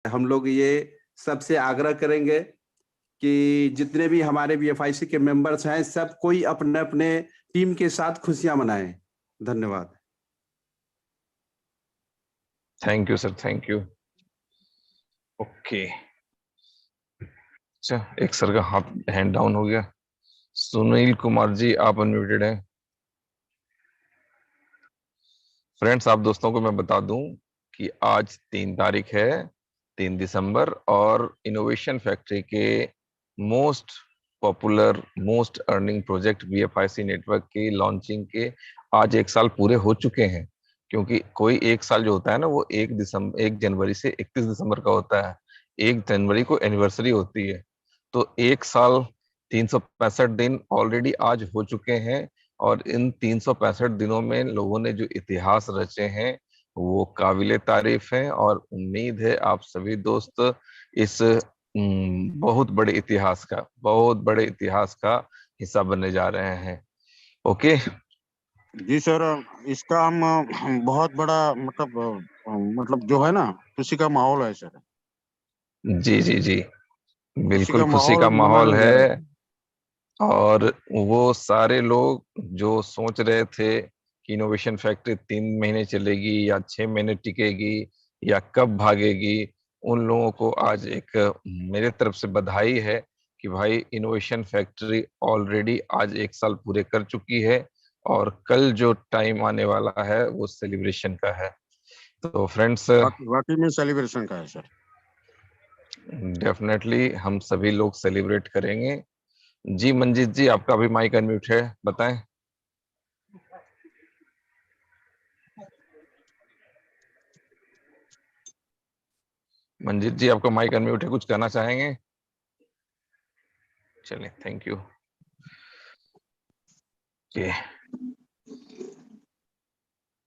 हम लोग ये सबसे आग्रह करेंगे कि जितने भी हमारे बीएफआईसी के मेंबर्स हैं, सब कोई अपने अपने टीम के साथ खुशियां मनाएं। धन्यवाद। Thank you sir, thank you. Okay, अच्छा, एक सर का हाथ हैंड डाउन हो गया। सुनील कुमार जी, आप अनम्यूटेड हैं। फ्रेंड्स, आप दोस्तों को मैं बता दूं कि आज 3 तारीख है, 3 दिसंबर, और इनोवेशन फैक्ट्री के most popular, most earning project BFIC network की लॉन्चिंग के आज 1 साल पूरे हो चुके हैं। क्योंकि कोई 1 साल जो होता है ना, वो 1 जनवरी से 31 दिसंबर का होता है। 1 जनवरी को एनिवर्सरी होती है। तो 1 साल 365 दिन ऑलरेडी आज हो चुके हैं। और इन 365 दिनों में लोगों ने जो इतिहास रचे हैं वो काबिले तारीफ हैं। और उम्मीद है आप सभी दोस्त इस बहुत बड़े इतिहास का हिस्सा बनने जा रहे हैं। ओके जी सर, इसका हम बहुत बड़ा मतलब जो है ना, खुशी का माहौल है सर। जी जी जी, बिल्कुल खुशी माहौल का माहौल मनाने जा रहे है। हैं। और वो सारे लोग जो सोच रहे थे कि इनोवेशन फैक्ट्री 3 महीने चलेगी या 6 महीने टिकेगी या कब भागेगी, उन लोगों को आज एक मेरे तरफ से बधाई है कि भाई इनोवेशन फैक्ट्री ऑलरेडी आज 1 साल पूरे कर चुकी है। और कल जो टाइम आने वाला है वो सेलिब्रेशन का है। तो फ्रेंड्स, वाकई में सेलिब्रेशन का है सर। डेफिनेटली हम सभी लोग सेलिब्रेट करेंगे। जी मंजीत जी, आपका भी माइक अनम्यूट है, बताएं। मंजीत जी, आपका माइक अनम्यूट है, कुछ कहना चाहेंगे? चलिए, थैंक यू।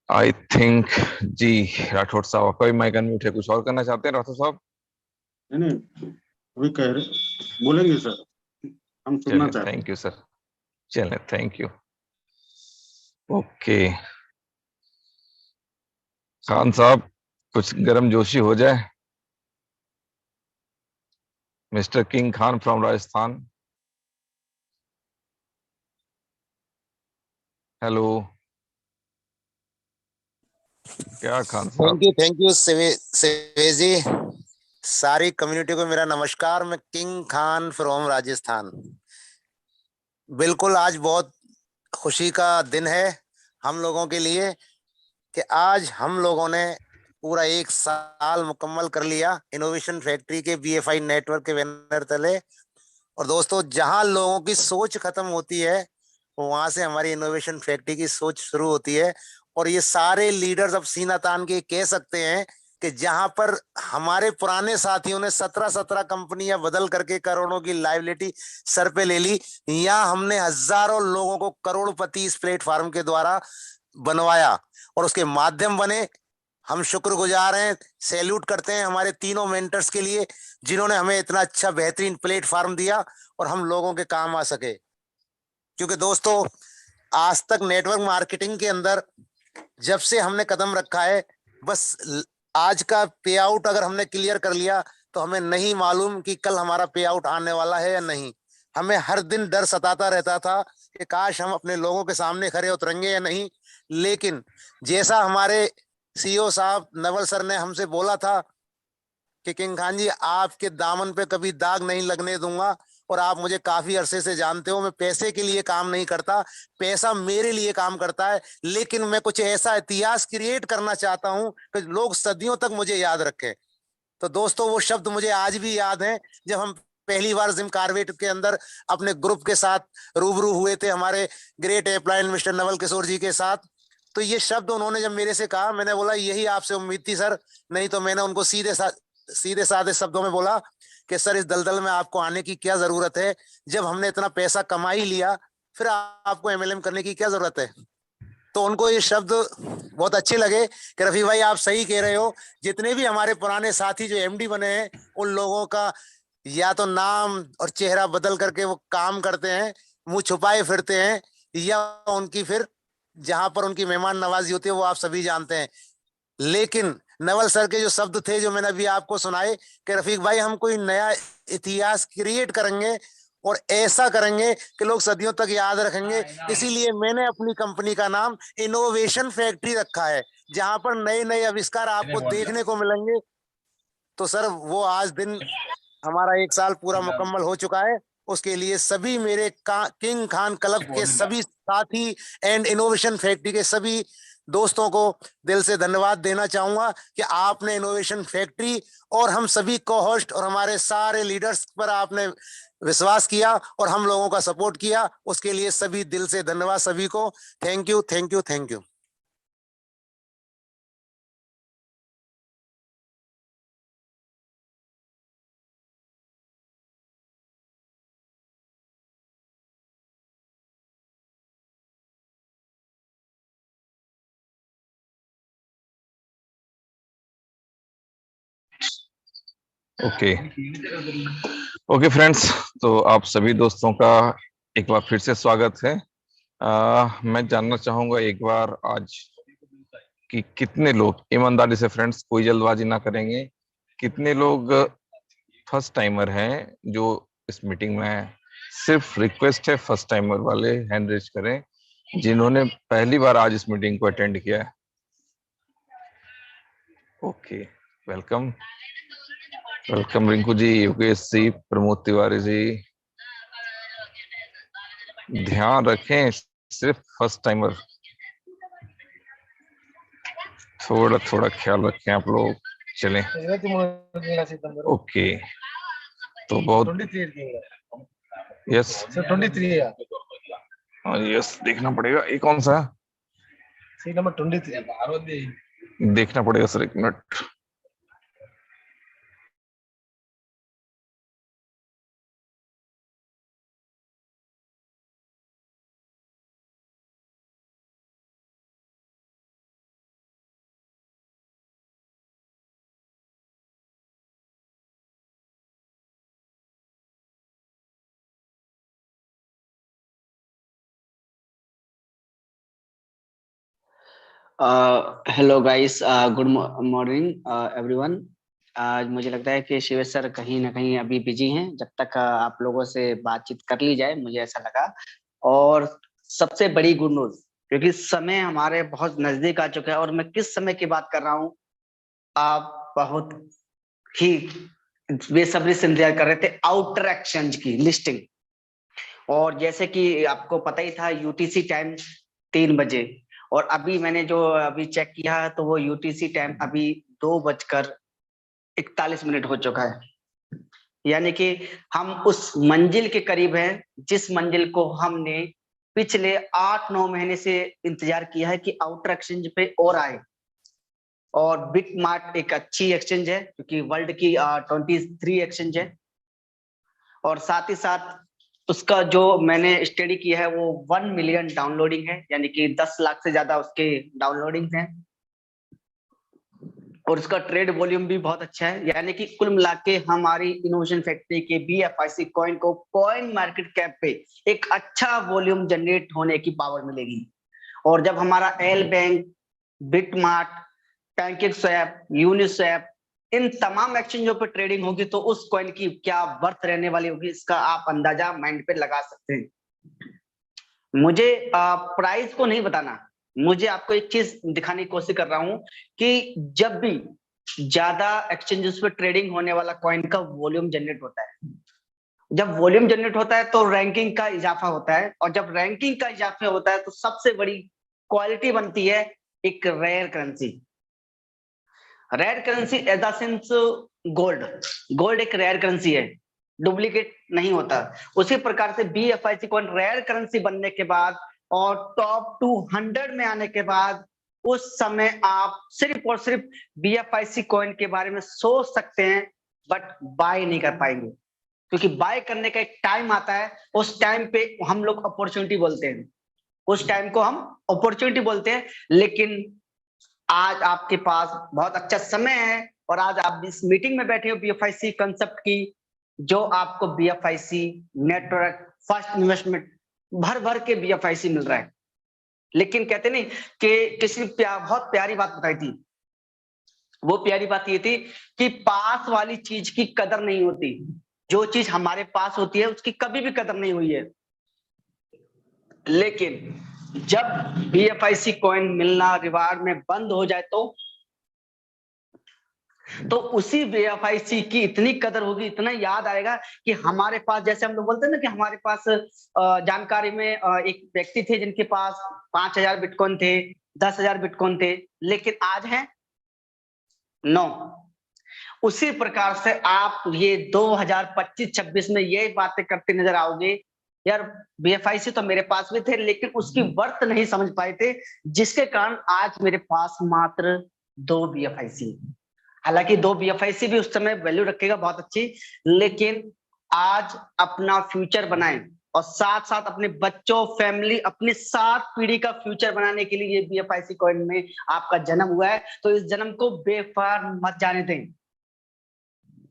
आई थिंक जी राठौड़ साहब, आपका भी माइक अनम्यूट है, कुछ और करना चाहते हैं राठौड़ साहब? नहीं, अभी कह रहे बोलेंगे सर, हम सुनना चलिए, चाहते हैं। Thank you sir. चलिए, थैंक यू। ओके खान साहब, कुछ गर्म जोशी हो जाए। Mister king Khan from Rajasthan. Hello, क्या खान साहब? थैंक यू सेवेज जी। सारी कम्युनिटी को मेरा नमस्कार। मैं किंग खान फ्रॉम राजस्थान। बिल्कुल, आज बहुत खुशी का दिन है हम लोगों के लिए कि आज हम लोगों ने पूरा 1 साल मुकम्मल कर लिया इनोवेशन फैक्ट्री के बीएफआई नेटवर्क के बैनर तले। और दोस्तों, जहां लोगों की सोच खत्म होती है वहां से हमारी इनोवेशन फैक्ट्री की सोच शुरू होती है। और ये सारे लीडर्स अब सीना तान के कह सकते हैं कि जहां पर हमारे पुराने साथियों ने 17 कंपनियां बदल करके करोड़ों की लायबिलिटी सर पे ले ली, यहाँ हमने हजारों लोगों को करोड़पति इस प्लेटफॉर्म के द्वारा बनवाया और उसके माध्यम बने। हम शुक्रगुजार हैं, सैल्यूट करते हैं हमारे तीनों मेंटर्स के लिए जिन्होंने हमें इतना अच्छा बेहतरीन प्लेटफॉर्म दिया और हम लोगों के काम आ सके। क्योंकि दोस्तों, आज तक नेटवर्क मार्केटिंग के अंदर जब से हमने कदम रखा है, बस आज का पे आउट अगर हमने क्लियर कर लिया तो हमें नहीं मालूम कि कल हमारा पे आउट आने वाला है या नहीं। हमें हर दिन डर सताता रहता था कि काश हम अपने लोगों के सामने खरे उतरेंगे या नहीं। लेकिन जैसा हमारे सीईओ साहब नवल सर ने हमसे बोला था कि किंग खान जी, आपके दामन पे कभी दाग नहीं लगने दूंगा। और आप मुझे काफी अरसे से जानते हो, मैं पैसे के लिए काम नहीं करता, पैसा मेरे लिए काम करता है। लेकिन मैं कुछ ऐसा इतिहास क्रिएट करना चाहता हूं कि लोग सदियों तक मुझे याद रखें। तो दोस्तों, वो शब्द मुझे आज भी याद हैं जब हम पहली बार जिम कार्बेट के अंदर अपने ग्रुप के साथ रूबरू हुए थे, हमारे ग्रेट एप्लाइन मिस्टर नवल किशोर जी के साथ। तो ये शब्द उन्होंने जब मेरे से कहा, मैंने बोला यही आपसे उम्मीद थी सर। नहीं तो मैंने उनको सीधे साधे शब्दों में बोला कि सर, इस दलदल में आपको आने की क्या जरूरत है? जब हमने इतना पैसा कमा ही लिया, फिर आपको एमएलएम करने की क्या जरूरत है? तो उनको ये शब्द बहुत अच्छे लगे कि रफी भाई, आप सही कह रहे हो। जितने भी हमारे पुराने साथी जो एमडी बने हैं, उन लोगों का या तो नाम और चेहरा बदल करके वो काम करते हैं, मुंह छुपाए फिरते हैं, या उनकी फिर जहां पर उनकी मेहमान नवाजी होती है वो आप सभी जानते हैं। लेकिन नवल सर के जो शब्द थे जो मैंने अभी आपको सुनाए कि रफीक भाई हम कोई नया इतिहास क्रिएट करेंगे और ऐसा करेंगे कि लोग सदियों तक याद रखेंगे। इसीलिए मैंने अपनी कंपनी का नाम इनोवेशन फैक्ट्री रखा है, जहां पर नए नए आविष्कार आपको देखने को मिलेंगे। तो सर वो आज दिन हमारा 1 साल पूरा मुकम्मल हो चुका है। उसके लिए सभी मेरे किंग खान क्लब के सभी साथी एंड इनोवेशन फैक्ट्री के सभी दोस्तों को दिल से धन्यवाद देना चाहूंगा कि आपने इनोवेशन फैक्ट्री और हम सभी को होस्ट और हमारे सारे लीडर्स पर आपने विश्वास किया और हम लोगों का सपोर्ट किया। उसके लिए सभी दिल से धन्यवाद सभी को। Thank you, thank you, thank you. Okay friends, तो आप सभी दोस्तों का एक बार फिर से स्वागत है। मैं जानना चाहूंगा एक बार आज कि कितने लोग, ईमानदारी से फ्रेंड्स, कोई जल्दबाजी ना करेंगे, कितने लोग फर्स्ट टाइमर हैं जो इस मीटिंग में। सिर्फ रिक्वेस्ट है फर्स्ट टाइमर वाले हैंड रेज करें जिन्होंने पहली बार आज इस मीटिंग को अटेंड किया है। Okay, welcome welcome Rinku ji, Yogesh ji, Pramod Tiwari ji. ध्यान रखें सिर्फ फर्स्ट टाइमर, थोड़ा थोड़ा ख्याल रखें आप लोग। चलें, ओके। तो बहुत यस 23 है। हाँ यस, देखना पड़ेगा ये कौन सा सीट नंबर 23 देखना पड़ेगा सर, एक minute. Hello guys, good morning everyone. आज मुझे लगता है कि शिवेश सर कहीं ना कहीं अभी बिजी हैं। जब तक आप लोगों से बातचीत कर ली जाए, मुझे ऐसा लगा। और सबसे बड़ी गुड न्यूज, क्योंकि समय हमारे बहुत नजदीक आ चुका है। और मैं किस समय की बात कर रहा हूँ, आप बहुत ही बेसब्री से इंतजार कर रहे थे आउटर एक्सचेंज की लिस्टिंग। और जैसे कि आपको पता ही था, यूटीसी टाइम 3 बजे, और अभी मैंने जो अभी चेक किया तो वो यूटीसी टाइम अभी 2:41 हो चुका है। यानी कि हम उस मंजिल के करीब हैं जिस मंजिल को हमने पिछले 8-9 महीने से इंतजार किया है कि आउटर एक्सचेंज पे और आए। और बिटमार्ट एक अच्छी एक्सचेंज है क्योंकि वर्ल्ड की 23 एक्सचेंज है। और साथ ही साथ उसका जो मैंने स्टडी किया है वो 1 मिलियन डाउनलोडिंग है, यानी कि 10 लाख से ज्यादा उसके डाउनलोडिंग हैं। और उसका ट्रेड वॉल्यूम भी बहुत अच्छा है। यानी कि कुल मिला के हमारी इनोवेशन फैक्ट्री के BFIC कॉइन को कॉइन मार्केट कैप पे एक अच्छा वॉल्यूम जनरेट होने की पावर मिलेगी। और जब हमारा LBank, BitMart, PancakeSwap, Uniswap, इन तमाम एक्सचेंजों पर ट्रेडिंग होगी तो उस कॉइन की क्या वर्थ रहने वाली होगी, इसका आप अंदाजा माइंड पे लगा सकते हैं। मुझे प्राइस को नहीं बताना, मुझे आपको एक चीज दिखाने की कोशिश कर रहा हूं कि जब भी ज्यादा एक्सचेंजेस पे ट्रेडिंग होने वाला कॉइन का वॉल्यूम जनरेट होता है, जब वॉल्यूम जनरेट होता है तो रैंकिंग का इजाफा होता है। और जब रैंकिंग का इजाफा होता है तो सबसे बड़ी क्वालिटी बनती है एक rare currency. Rare currency as the sense gold, gold एक रेयर करेंसी है, डुप्लीकेट नहीं होता। उसी प्रकार से BFIC कॉइन रेयर करेंसी बनने के बाद और टॉप 200 में आने के बाद उस समय आप सिर्फ और सिर्फ BFIC कॉइन के बारे में सोच सकते हैं, बट बाय नहीं कर पाएंगे। क्योंकि बाय करने का एक टाइम आता है, उस टाइम पे हम लोग अपॉर्चुनिटी बोलते हैं, उस टाइम को हम अपॉर्चुनिटी बोलते हैं। लेकिन आज आपके पास बहुत अच्छा समय है और आज आप इस मीटिंग में बैठे हो BFIC कंसेप्ट की, जो आपको BFIC नेटवर्क फर्स्ट इन्वेस्टमेंट भर भर के BFIC मिल रहा है। लेकिन कहते नहीं कि किसी बहुत प्यारी बात बताई थी वो प्यारी बात ये थी कि पास वाली चीज की कदर नहीं होती, जो चीज हमारे पास होती है उसकी कभी भी कदर नहीं हुई है। लेकिन जब BFIC कॉइन मिलना रिवार्ड में बंद हो जाए तो उसी BFIC की इतनी कदर होगी, इतना याद आएगा कि हमारे पास, जैसे हम लोग बोलते हैं ना कि हमारे पास जानकारी में एक व्यक्ति थे जिनके पास 5,000 बिटकॉइन थे, 10,000 बिटकॉइन थे, लेकिन आज है 9। उसी प्रकार से आप ये 2025-26 में ये बातें करते नजर आओगे, यार BFIC तो मेरे पास भी थे लेकिन उसकी वर्थ नहीं समझ पाए थे, जिसके कारण आज मेरे पास मात्र 2 BFIC। हालांकि 2 BFIC भी उस समय वैल्यू रखेगा बहुत अच्छी, लेकिन आज अपना फ्यूचर बनाएं और साथ साथ अपने बच्चों, फैमिली, अपनी 7 पीढ़ी का फ्यूचर बनाने के लिए ये BFIC कॉइन में आपका जन्म हुआ है, तो इस जन्म को बेकार मत जाने दें,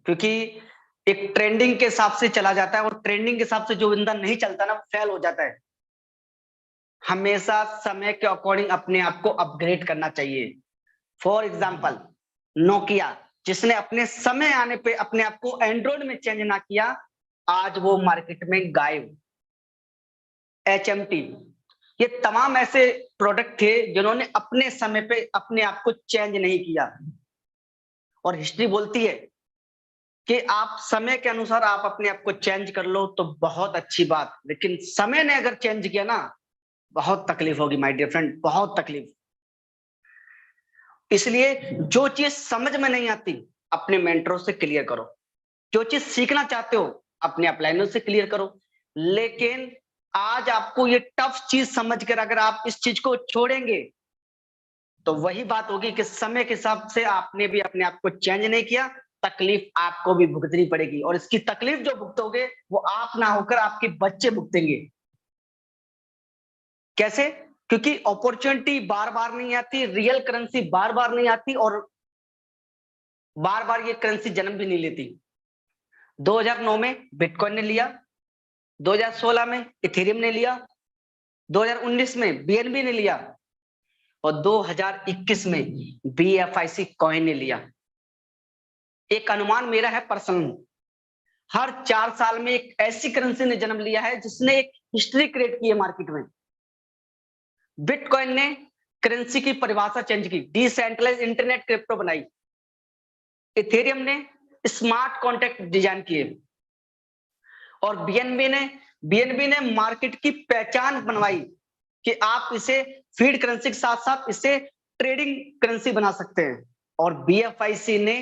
क्योंकि एक ट्रेंडिंग के हिसाब से चला जाता है और ट्रेंडिंग के हिसाब से जो बंदा नहीं चलता ना, वो फेल हो जाता है। हमेशा समय के अकॉर्डिंग अपने आप को अपग्रेड करना चाहिए। फॉर एग्जाम्पल नोकिया, जिसने अपने समय आने पे अपने आप को एंड्रॉइड में चेंज ना किया, आज वो मार्केट में गायब। HMT, ये तमाम ऐसे प्रोडक्ट थे जिन्होंने अपने समय पे अपने आप को चेंज नहीं किया। और हिस्ट्री बोलती है कि आप समय के अनुसार आप अपने आप को चेंज कर लो तो बहुत अच्छी बात, लेकिन समय ने अगर चेंज किया ना, बहुत तकलीफ होगी माय डियर फ्रेंड, बहुत तकलीफ। इसलिए जो चीज समझ में नहीं आती अपने मेंटरों से क्लियर करो, जो चीज सीखना चाहते हो अपने अपलाइनों से क्लियर करो। लेकिन आज आपको ये टफ चीज समझकर अगर आप इस चीज को छोड़ेंगे तो वही बात होगी कि समय के हिसाब से आपने भी अपने आप को चेंज नहीं किया, तकलीफ आपको भी भुगतनी पड़ेगी। और इसकी तकलीफ जो भुगतोगे वो आप ना होकर आपके बच्चे भुगतेंगे। कैसे? क्योंकि अपॉर्चुनिटी बार बार नहीं आती, रियल करेंसी बार बार नहीं आती, और बार बार ये करेंसी जन्म भी नहीं लेती। 2009 में बिटकॉइन ने लिया, 2016 में इथेरियम ने लिया, 2019 में BNB ने लिया, और 2021 में BFIC कॉइन ने लिया। एक अनुमान मेरा है पर्सनल, हर 4 साल में एक ऐसी करेंसी ने जन्म लिया है जिसने एक हिस्ट्री क्रिएट की है मार्केट में। बिटकॉइन ने करेंसी की परिभाषा चेंज की, डिसेंट्रलाइज्ड इंटरनेट क्रिप्टो बनाई। इथेरियम ने स्मार्ट कॉन्ट्रैक्ट डिजाइन किए, और BNB ने मार्केट की पहचान बनवाई कि आप इसे फीड करेंसी के साथ साथ इसे ट्रेडिंग करेंसी बना सकते हैं। और BFIC ने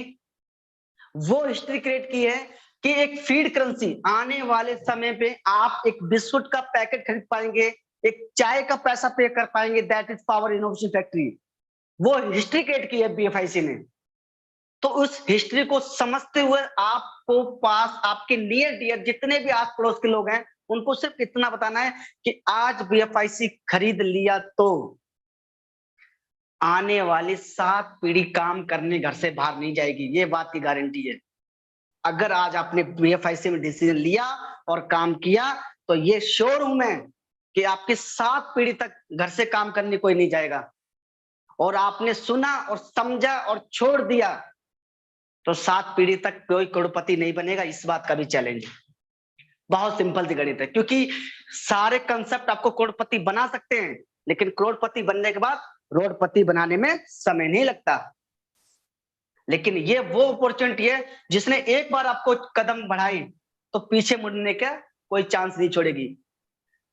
वो हिस्ट्री क्रिएट की है कि एक फीड करेंसी, आने वाले समय पे आप एक बिस्कुट का पैकेट खरीद पाएंगे, एक चाय का पैसा पे कर पाएंगे, that is power innovation factory. वो हिस्ट्री क्रिएट की है BFIC ने। तो उस हिस्ट्री को समझते हुए आपको पास आपके नियर डियर जितने भी आस पड़ोस के लोग हैं उनको सिर्फ इतना बताना है कि आज BFIC खरीद लिया तो आने वाली 7 पीढ़ी काम करने घर से बाहर नहीं जाएगी, ये बात की गारंटी है। अगर आज आपने BFIC में डिसीजन लिया और काम किया तो ये श्योर हूं मैं कि आपकी 7 पीढ़ी तक घर से काम करने कोई नहीं जाएगा। और आपने सुना और समझा और छोड़ दिया तो 7 पीढ़ी तक कोई करोड़पति नहीं बनेगा, इस बात का भी चैलेंज। बहुत सिंपल सी गणित है, क्योंकि सारे कंसेप्ट आपको करोड़पति बना सकते हैं, लेकिन करोड़पति बनने के बाद रोडपति बनाने में समय नहीं लगता। लेकिन ये वो अपॉर्चुनिटी है जिसने एक बार आपको कदम बढ़ाई तो पीछे मुड़ने का कोई चांस नहीं छोड़ेगी।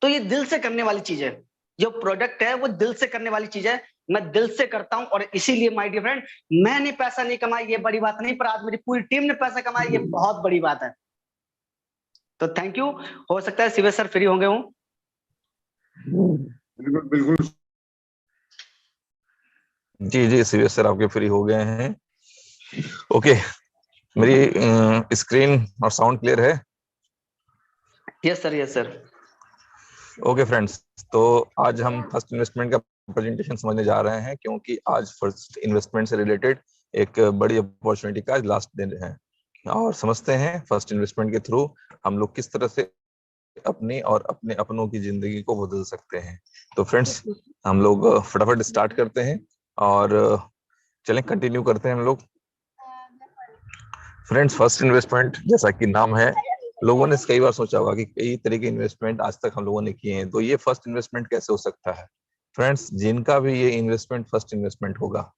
तो ये दिल से करने वाली चीज है, जो प्रोडक्ट है वो दिल से करने वाली चीज है। मैं दिल से करता हूं, और इसीलिए माय डियर फ्रेंड, मैंने पैसा नहीं कमाया ये बड़ी बात नहीं, पर आज मेरी पूरी टीम ने पैसा कमाया ये बहुत बड़ी बात है। तो थैंक यू। हो सकता है शिव सर फ्री होंगे हूं। बिल्कुल बिल्कुल जी शिव सर आपके फ्री हो गए हैं। ओके, मेरी स्क्रीन और साउंड क्लियर है? Yes sir. ओके फ्रेंड्स, तो आज हम फर्स्ट इन्वेस्टमेंट का प्रेजेंटेशन समझने जा रहे हैं, क्योंकि आज फर्स्ट इन्वेस्टमेंट से रिलेटेड एक बड़ी अपॉर्चुनिटी का लास्ट दिन है, और समझते हैं फर्स्ट इन्वेस्टमेंट के थ्रू हम लोग किस तरह से अपनी और अपने अपनों की जिंदगी को बदल सकते हैं। तो फ्रेंड्स, हम लोग फटाफट स्टार्ट करते हैं। और चलें कंटिन्यू करते हैं हम लोग। फ्रेंड्स, फर्स्ट इन्वेस्टमेंट जैसा कि नाम है, लोगों ने कई बार सोचा होगा कि कई तरह के इन्वेस्टमेंट आज तक हम लोगों ने किए हैं, तो ये फर्स्ट इन्वेस्टमेंट कैसे हो सकता है। फ्रेंड्स, जिनका भी ये इन्वेस्टमेंट फर्स्ट इन्वेस्टमेंट होगा,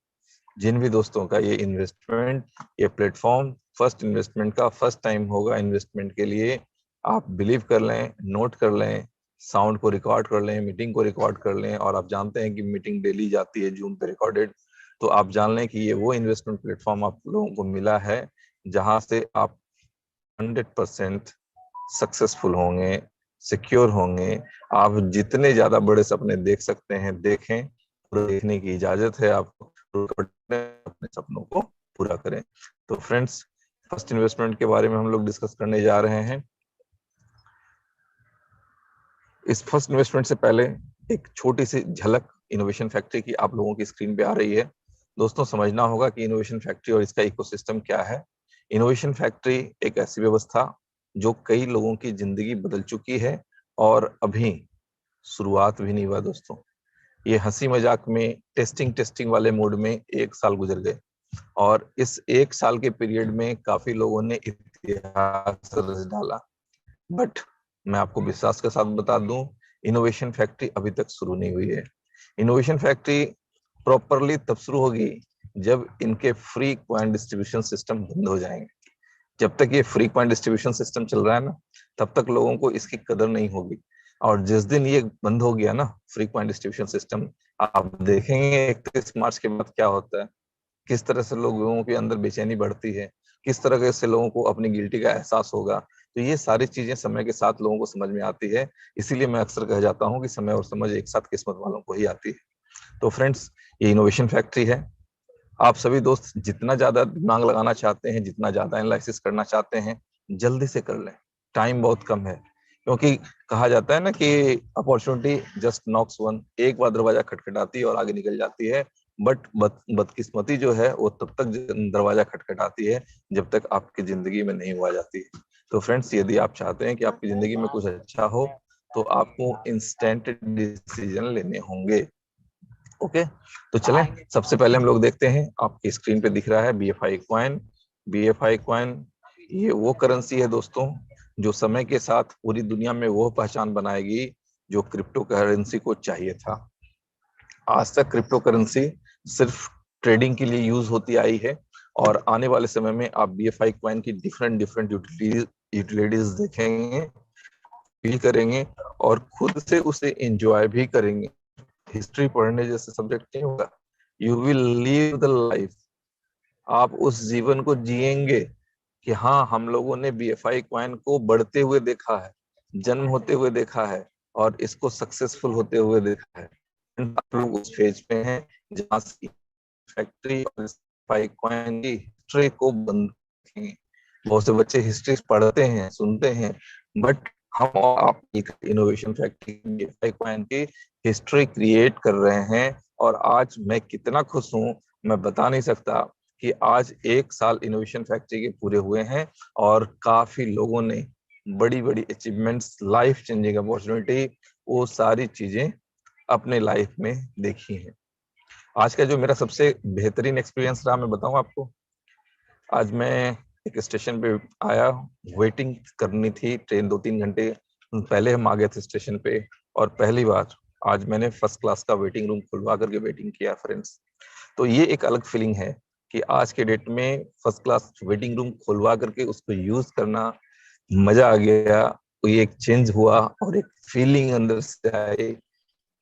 जिन भी दोस्तों का ये इन्वेस्टमेंट, ये प्लेटफॉर्म फर्स्ट इन्वेस्टमेंट का फर्स्ट टाइम होगा इन्वेस्टमेंट के लिए, आप बिलीव कर लें, नोट कर लें, साउंड को रिकॉर्ड कर लें, मीटिंग को रिकॉर्ड कर लें, और आप जानते हैं कि मीटिंग डेली जाती है जूम पे रिकॉर्डेड, तो आप जान लें कि ये वो इन्वेस्टमेंट प्लेटफॉर्म आप लोगों को मिला है जहां से आप 100% सक्सेसफुल होंगे, सिक्योर होंगे। आप जितने ज्यादा बड़े सपने देख सकते हैं देखें, पूरा देखने की इजाजत है आपको, अपने सपनों को पूरा करें। तो फ्रेंड्स, फर्स्ट इन्वेस्टमेंट के बारे में हम लोग डिस्कस करने जा रहे हैं। इस फर्स्ट इन्वेस्टमेंट से पहले एक छोटी सी झलक इनोवेशन फैक्ट्री की आप लोगों की स्क्रीन पे आ रही है। दोस्तों, समझना होगा कि इनोवेशन फैक्ट्री और इसका इकोसिस्टम क्या है। इनोवेशन फैक्ट्री एक ऐसी व्यवस्था जो कई लोगों की जिंदगी बदल चुकी है, और अभी शुरुआत भी नहीं हुआ दोस्तों। ये हंसी मजाक में टेस्टिंग वाले मोड में 1 साल गुजर गए, और इस 1 साल के पीरियड में काफी लोगों ने इतिहास रच डाला। बट मैं आपको विश्वास के साथ बता दूं, इनोवेशन फैक्ट्री अभी तक शुरू नहीं हुई है। इनोवेशन फैक्ट्री प्रॉपरली तब शुरू होगी जब इनके फ्री क्वाइन डिस्ट्रीब्यूशन सिस्टम बंद हो जाएंगे। जब तक ये फ्री क्वाइन डिस्ट्रीब्यूशन सिस्टम चल रहा है ना, तब तक लोगों को इसकी कदर नहीं होगी। और जिस दिन ये बंद हो गया ना फ्री क्वाइन डिस्ट्रीब्यूशन सिस्टम, आप देखेंगे 31 मार्च के बाद क्या होता है, किस तरह से लोगों के अंदर बेचैनी बढ़ती है, किस तरह से लोगों को अपनी गिल्टी का एहसास होगा। तो ये सारी चीजें समय के साथ लोगों को समझ में आती है। इसीलिए मैं अक्सर कह जाता हूँ कि समय और समझ एक साथ किस्मत वालों को ही आती है। तो फ्रेंड्स, ये इनोवेशन फैक्ट्री है। आप सभी दोस्त जितना ज्यादा दिमाग लगाना चाहते हैं, जितना ज्यादा एनालिसिस करना चाहते हैं, जल्दी से कर लें। टाइम बहुत कम है, क्योंकि कहा जाता है ना कि अपॉर्चुनिटी जस्ट नॉक्स वन, एक बार दरवाजा खटखटाती है और आगे निकल जाती है। बट बदकिस्मती जो है वो तब तक दरवाजा खटखटाती है जब तक आपकी जिंदगी में नहीं हुआ जाती है। तो फ्रेंड्स, यदि आप चाहते हैं कि आपकी जिंदगी में कुछ अच्छा हो, तो आपको इंस्टेंट डिसीजन लेने होंगे। ओके, तो चलें, सबसे पहले हम लोग देखते हैं, आपकी स्क्रीन पे दिख रहा है BFI कॉइन। BFI कॉइन ये वो करेंसी है दोस्तों जो समय के साथ पूरी दुनिया में वो पहचान बनाएगी जो क्रिप्टो करेंसी को चाहिए था। आज तक क्रिप्टो करेंसी सिर्फ ट्रेडिंग के लिए यूज होती आई है, और आने वाले समय में आप BFI कॉइन की डिफरेंट यूटिलिटीज देखेंगे, फील करेंगे, और खुद से उसे एंजॉय भी करेंगे। हिस्ट्री पढ़ने जैसे सब्जेक्ट नहीं होगा, you will leave the life. आप उस जीवन को जिएंगे कि हाँ, हम लोगों ने BFI कॉइन को बढ़ते हुए देखा है, जन्म होते हुए देखा है, और इसको सक्सेसफुल होते हुए देखा है। आप लोग उस फेज पे हैं जहां से फैक्ट्री और BFI कॉइन की हिस्ट्री को बंद करेंगे। बहुत से बच्चे हिस्ट्री पढ़ते हैं, सुनते हैं, बट हम और आप एक इनोवेशन फैक्ट्री BFI कॉइन की हिस्ट्री क्रिएट कर रहे हैं। और आज मैं कितना खुश हूं, मैं बता नहीं सकता कि आज 1 साल इनोवेशन फैक्ट्री के पूरे हुए हैं, और काफी लोगों ने बड़ी बड़ी अचीवमेंट्स, लाइफ चेंजिंग अपॉर्चुनिटी, वो सारी चीजें अपने लाइफ में देखी हैं। आज का जो मेरा सबसे बेहतरीन एक्सपीरियंस रहा, मैं बताऊं आपको। आज मैं एक स्टेशन पे आया, वेटिंग करनी थी ट्रेन, 2-3 घंटे पहले हम आ गए थे स्टेशन पे, और पहली बार आज मैंने फर्स्ट क्लास का वेटिंग रूम खुलवा करके वेटिंग किया फ्रेंड्स। तो ये एक अलग फीलिंग है कि आज के डेट में फर्स्ट क्लास वेटिंग रूम खुलवा करके उसको यूज करना, मजा आ गया। तो ये एक चेंज हुआ, और एक फीलिंग अंदर से आई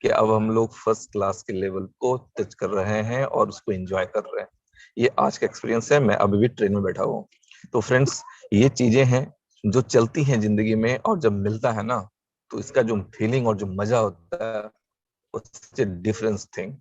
कि अब हम लोग फर्स्ट क्लास के लेवल को टच कर रहे हैं और उसको एंजॉय कर रहे हैं। ये आज का एक्सपीरियंस है, मैं अभी भी ट्रेन में बैठा हूँ। तो फ्रेंड्स, ये चीजें हैं जो चलती हैं जिंदगी में, और जब मिलता है ना, तो इसका जो फीलिंग और जो मजा होता है, वो डिफरेंस थिंग।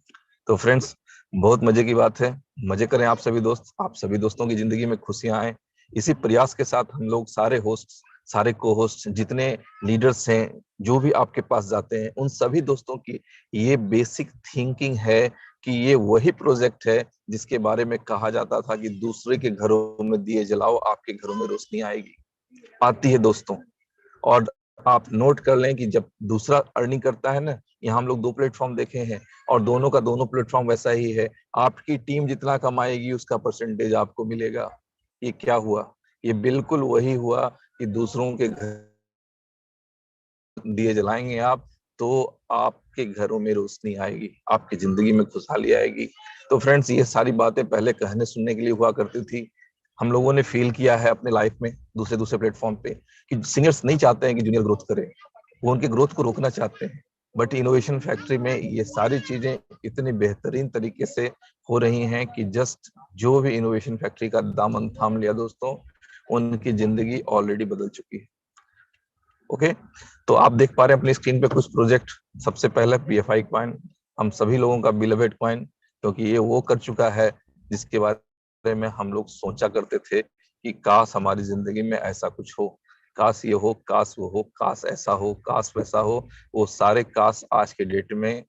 तो फ्रेंड्स, बहुत मजे की बात है, मजे करें आप सभी दोस्त, आप सभी दोस्तों की जिंदगी में खुशियां आए। इसी प्रयास के साथ हम लोग सारे होस्ट, सारे को होस्ट, जितने लीडर्स हैं, जो भी आपके पास जाते हैं, उन सभी दोस्तों की ये बेसिक थिंकिंग है कि ये वही प्रोजेक्ट है जिसके बारे में कहा जाता था कि दूसरे के घरों में दिए जलाओ, आपके घरों में रोशनी आएगी। आती है दोस्तों। और आप नोट कर लें कि जब दूसरा अर्निंग करता है ना, यहाँ हम लोग 2 प्लेटफॉर्म देखे हैं और दोनों का दोनों प्लेटफॉर्म वैसा ही है। आपकी टीम जितना कमाएगी उसका परसेंटेज आपको मिलेगा। ये क्या हुआ? ये बिल्कुल वही हुआ कि दूसरों के घर दिए जलाएंगे आप तो आपके घरों में रोशनी आएगी, आपकी जिंदगी में खुशहाली आएगी। तो फ्रेंड्स, ये सारी बातें पहले कहने सुनने के लिए हुआ करती थी। हम लोगों ने फील किया है अपने लाइफ में दूसरे प्लेटफॉर्म पे कि सिंगर्स नहीं चाहते हैं कि जूनियर ग्रोथ करे, वो उनके ग्रोथ को रोकना चाहते हैं। बट इनोवेशन फैक्ट्री में ये सारी चीजें इतनी बेहतरीन तरीके से हो रही हैं कि जस्ट जो भी इनोवेशन फैक्ट्री का दामन थाम लिया दोस्तों, उनकी जिंदगी ऑलरेडी बदल चुकी है। ओके, तो आप देख पा रहे हैं अपनी स्क्रीन पे कुछ प्रोजेक्ट। सबसे पहले PFI कॉइन, हम सभी लोगों का बिलवेड कॉइन, क्योंकि ये वो कर चुका है जिसके बारे में हम लोग सोचा करते थे कि काश हमारी जिंदगी में ऐसा कुछ हो, काश ये हो, काश वो हो, काश ऐसा हो, काश वैसा हो। वो सारे काश आज के डेट में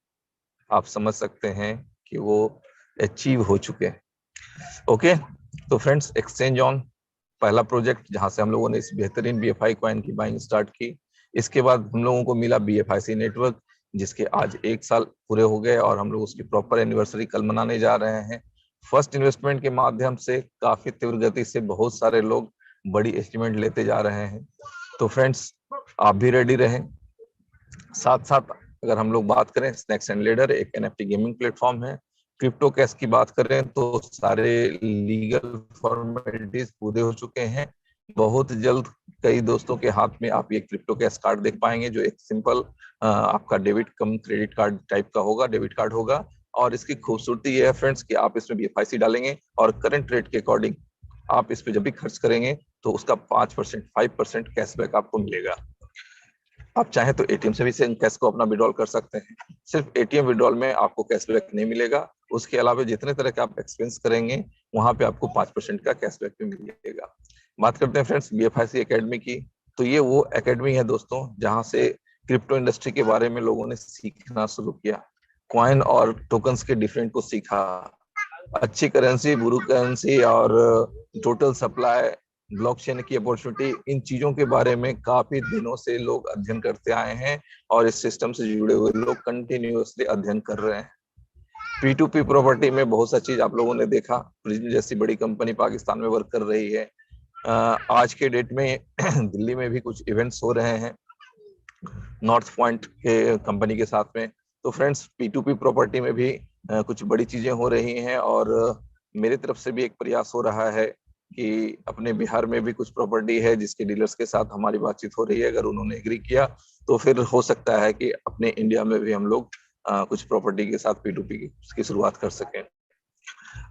आप समझ सकते हैं कि वो अचीव हो चुके हैं। ओके, तो फ्रेंड्स, एक्सचेंज ऑन पहला प्रोजेक्ट जहां से हम लोगों ने इस बेहतरीन BFI कॉइन की बाइंग स्टार्ट की। इसके बाद हम लोगों को मिला BFIC नेटवर्क, जिसके आज 1 साल पूरे हो गए और हम लोग उसकी प्रॉपर एनिवर्सरी कल मनाने जा रहे हैं। फर्स्ट इन्वेस्टमेंट के माध्यम से काफी तीव्र गति से बहुत सारे लोग बड़ी एस्टिमेट लेते जा रहे हैं। तो फ्रेंड्स, आप भी रेडी रहें। साथ साथ अगर हम लोग बात करें, स्नैक्स एंड लेडर एक NFT गेमिंग प्लेटफॉर्म है। क्रिप्टो कैश की बात करें तो सारे लीगल फॉर्मेलिटीज पूरे हो चुके हैं। बहुत जल्द कई दोस्तों के हाथ में आप ये क्रिप्टो कैश कार्ड देख पाएंगे, जो एक सिंपल आपका डेबिट कम क्रेडिट कार्ड टाइप का होगा, डेबिट कार्ड होगा। और इसकी खूबसूरती ये है फ्रेंड्स कि आप इसमें BFIC डालेंगे और करंट रेट के अकॉर्डिंग आप इस पे जब भी खर्च करेंगे तो उसका 5% 5% कैशबैक आपको मिलेगा। आप चाहें तो ATM से भी कैश को अपना विड्रॉल कर सकते हैं। सिर्फ ATM विड्रॉल में आपको कैशबैक नहीं मिलेगा, उसके अलावा जितने तरह के आप एक्सपेंस करेंगे वहां पे आपको 5% का कैशबैक भी मिलेगा। बात करते हैं फ्रेंड्स BFIC एकेडमी की। तो ये वो एकेडमी है दोस्तों जहां से क्रिप्टो इंडस्ट्री के बारे में लोगों ने सीखना शुरू किया, कॉइन और टोकन्स के डिफरेंट को सीखा, अच्छी करेंसी, बुरी करेंसी और टोटल सप्लाई, ब्लॉकचेन की अपॉर्चुनिटी, इन चीजों के बारे में काफी दिनों से लोग अध्ययन करते आए हैं और इस सिस्टम से जुड़े हुए लोग कंटिन्यूअसली अध्ययन कर रहे हैं। P2P प्रॉपर्टी में बहुत सा चीज आप लोगों ने देखा। प्रिज्म जैसी बड़ी कंपनी पाकिस्तान में वर्क कर रही है। आज के डेट में दिल्ली में भी कुछ इवेंट्स हो रहे हैं नॉर्थ पॉइंट के कंपनी के साथ में। तो फ्रेंड्स, P2P प्रॉपर्टी में भी कुछ बड़ी चीजें हो रही हैं और मेरे तरफ से भी एक प्रयास हो रहा है कि अपने बिहार में भी कुछ प्रॉपर्टी है जिसके डीलर्स के साथ हमारी बातचीत हो रही है। अगर उन्होंने एग्री किया तो फिर हो सकता है कि अपने इंडिया में भी हम लोग कुछ प्रॉपर्टी के साथ P2P की शुरुआत कर सकें।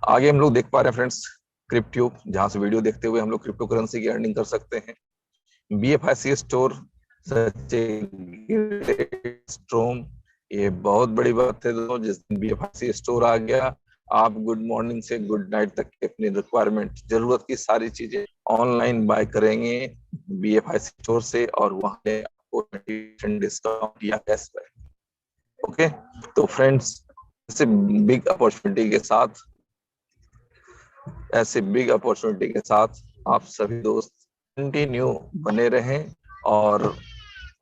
आगे हम लोग देख पा रहे हैं फ्रेंड्स क्रिप्ट्यूब, जहां से वीडियो देखते हुए हम लोग क्रिप्टो करेंसी की अर्निंग कर सकते हैं। BFIC स्टोर स्ट्रोम, ये बहुत बड़ी बात है दोस्तों। जिस दिन BFIC स्टोर आ गया, आप गुड मॉर्निंग से गुड नाइट तक की अपनी रिक्वायरमेंट, जरूरत की सारी चीजें ऑनलाइन बाय करेंगे BFIC स्टोर से और वहां पे आपको डिस्काउंट या कैशबैक। ओके, तो फ्रेंड्स, ऐसे बिग अपॉर्चुनिटी के साथ आप सभी दोस्त कंटिन्यू बने रहें। और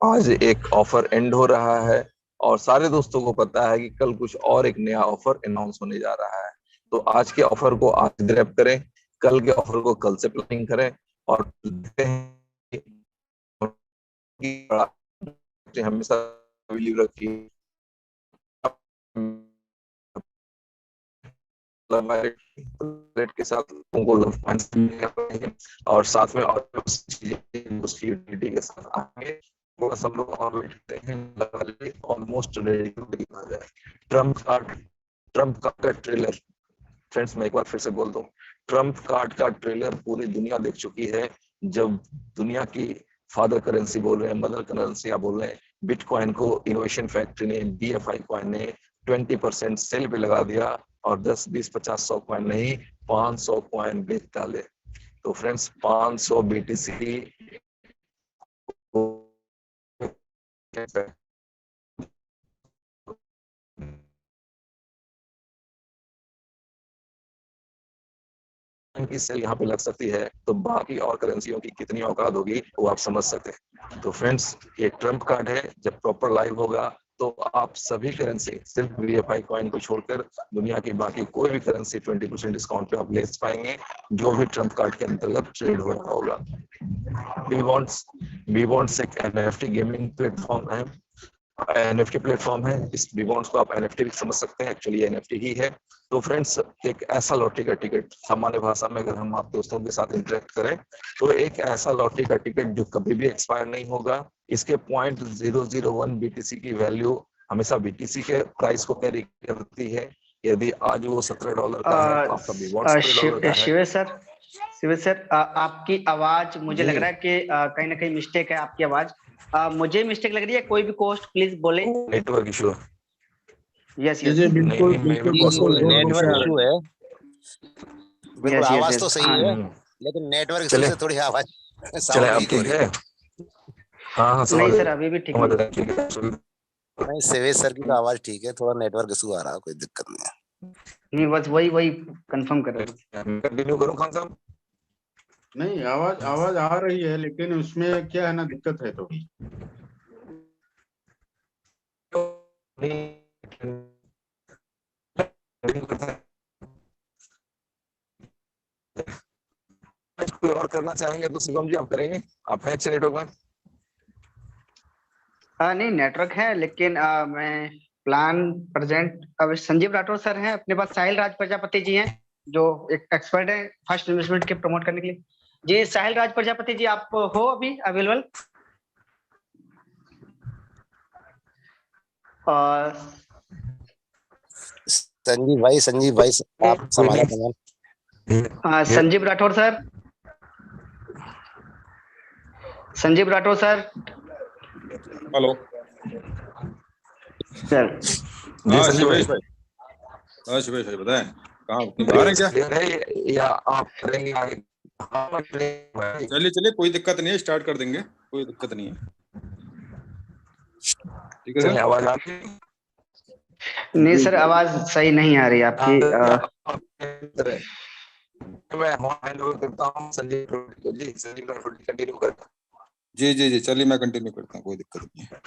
आज एक ऑफर एंड हो रहा है और सारे दोस्तों को पता है कि कल कुछ और एक नया ऑफर अनाउंस होने जा रहा है। तो आज के ऑफर को आज ग्रैब करें, कल के ऑफर को कल से प्लानिंग करें और हमेशा बिलीव रखिए के साथ और साथ में और चीजें के साथ आएंगे। सब लोग ऑलमोस्ट रेडी हो जाए। ट्रम्प कार्ड का ट्रेलर, फ्रेंड्स मैं एक बार फिर से बोल दूं, ट्रम्प कार्ड का ट्रेलर पूरी दुनिया देख चुकी है। जब दुनिया की फादर करेंसी बोल रहे हैं, मदर करेंसी बोल रहे हैं, बिटकॉइन को इनोवेशन फैक्ट्री ने, BFI कॉइन ने 20% सेल पे लगा दिया और 10, 20, 50, 100 कॉइन नहीं, 500 कॉइन बेच डाले। तो फ्रेंड्स, 500 BTC की सेल यहाँ पे लग सकती है, तो बाकी और करेंसियों की कितनी औकात होगी वो आप समझ सकते हैं। तो फ्रेंड्स, ये ट्रम्प कार्ड है, जब प्रॉपर लाइव होगा तो आप सभी करेंसी सिर्फ VFI कॉइन को छोड़कर दुनिया की बाकी कोई भी करेंसी 20% डिस्काउंट पे आप ले पाएंगे, जो भी ट्रम्प कार्ड के अंतर्गत ट्रेड हो रहा होगा। बीबॉन्ड्स एक NFT गेमिंग प्लेटफॉर्म है, NFT प्लेटफॉर्म है। इस बीबॉन्ड्स को आप NFT भी समझ सकते हैं, एक्चुअली NFT ही है। तो फ्रेंड्स, एक ऐसा लॉटरी का टिकट, सामान्य भाषा में अगर हम आप दोस्तों के साथ इंटरेक्ट करें तो एक ऐसा लॉटरी का टिकट जो कभी भी एक्सपायर नहीं होगा। इसके 0.001 BTC की वैल्यू हमेशा BTC के प्राइस को कैरी करती है। यदि आज वो $17 का है तो आपका बीबॉन्ड्स $17 का है। शिव सर, आपकी आवाज मुझे लग रहा है कि कहीं ना कहीं मिस्टेक है आपकी आवाज। मुझे मिस्टेक लग रही है, कोई भी कोस्ट प्लीज बोले। Network issue. यस जी बिल्कुल नेटवर्क इशू है, बिल्कुल आवाज तो सही है, हाँ। लेकिन नेटवर्क इशू से थोड़ी आवाज चले अब ठीक है। हाँ नहीं सर, अभी भी ठीक है। नहीं, सेवेज सर की तो आवाज ठीक है, थोड़ा नेटवर्क इशू आ रहा है, कोई दिक्कत नहीं है। नहीं, बस वही कंफर्म कर रहा हूँ। कंटिन्यू करूं खान साहब? नहीं, आवाज आ रही है, लेकिन उसमें क्या है ना, दिक्कत है थोड़ी। कोई और करना चाहेंगे तो शिवम जी आप करेंगे, आप हैं अच्छे नेटवर्क में? नहीं, नेटवर्क है, लेकिन मैं प्लान प्रेजेंट अब संजीव राठौर सर हैं अपने पास, साहिल राज प्रजापति जी हैं जो एक एक्सपर्ट है फर्स्ट इन्वेस्टमेंट के प्रमोट करने के लिए। जी साहिल राज प्रजापति जी, आप हो अभी अवेलेबल? संजीव भाई आप संभाला कमान। Sanjeev Rathore sir, hello sir. हाँ शिवेश भाई, बताएं, कहाँ बाहर हैं क्या? या आप करेंगे आगे? चलिए कोई दिक्कत नहीं है, स्टार्ट कर देंगे, कोई दिक्कत नहीं है। ठीक है सर। आवाज आ रही? नहीं सर, आवाज सही नहीं आ रही आपकी। मैं हैंड ओवर करता हूं संजीव को। जी संजीव कंटिन्यू करें। जी चलिए मैं कंटिन्यू करता हूँ, कोई दिक्कत नहीं है।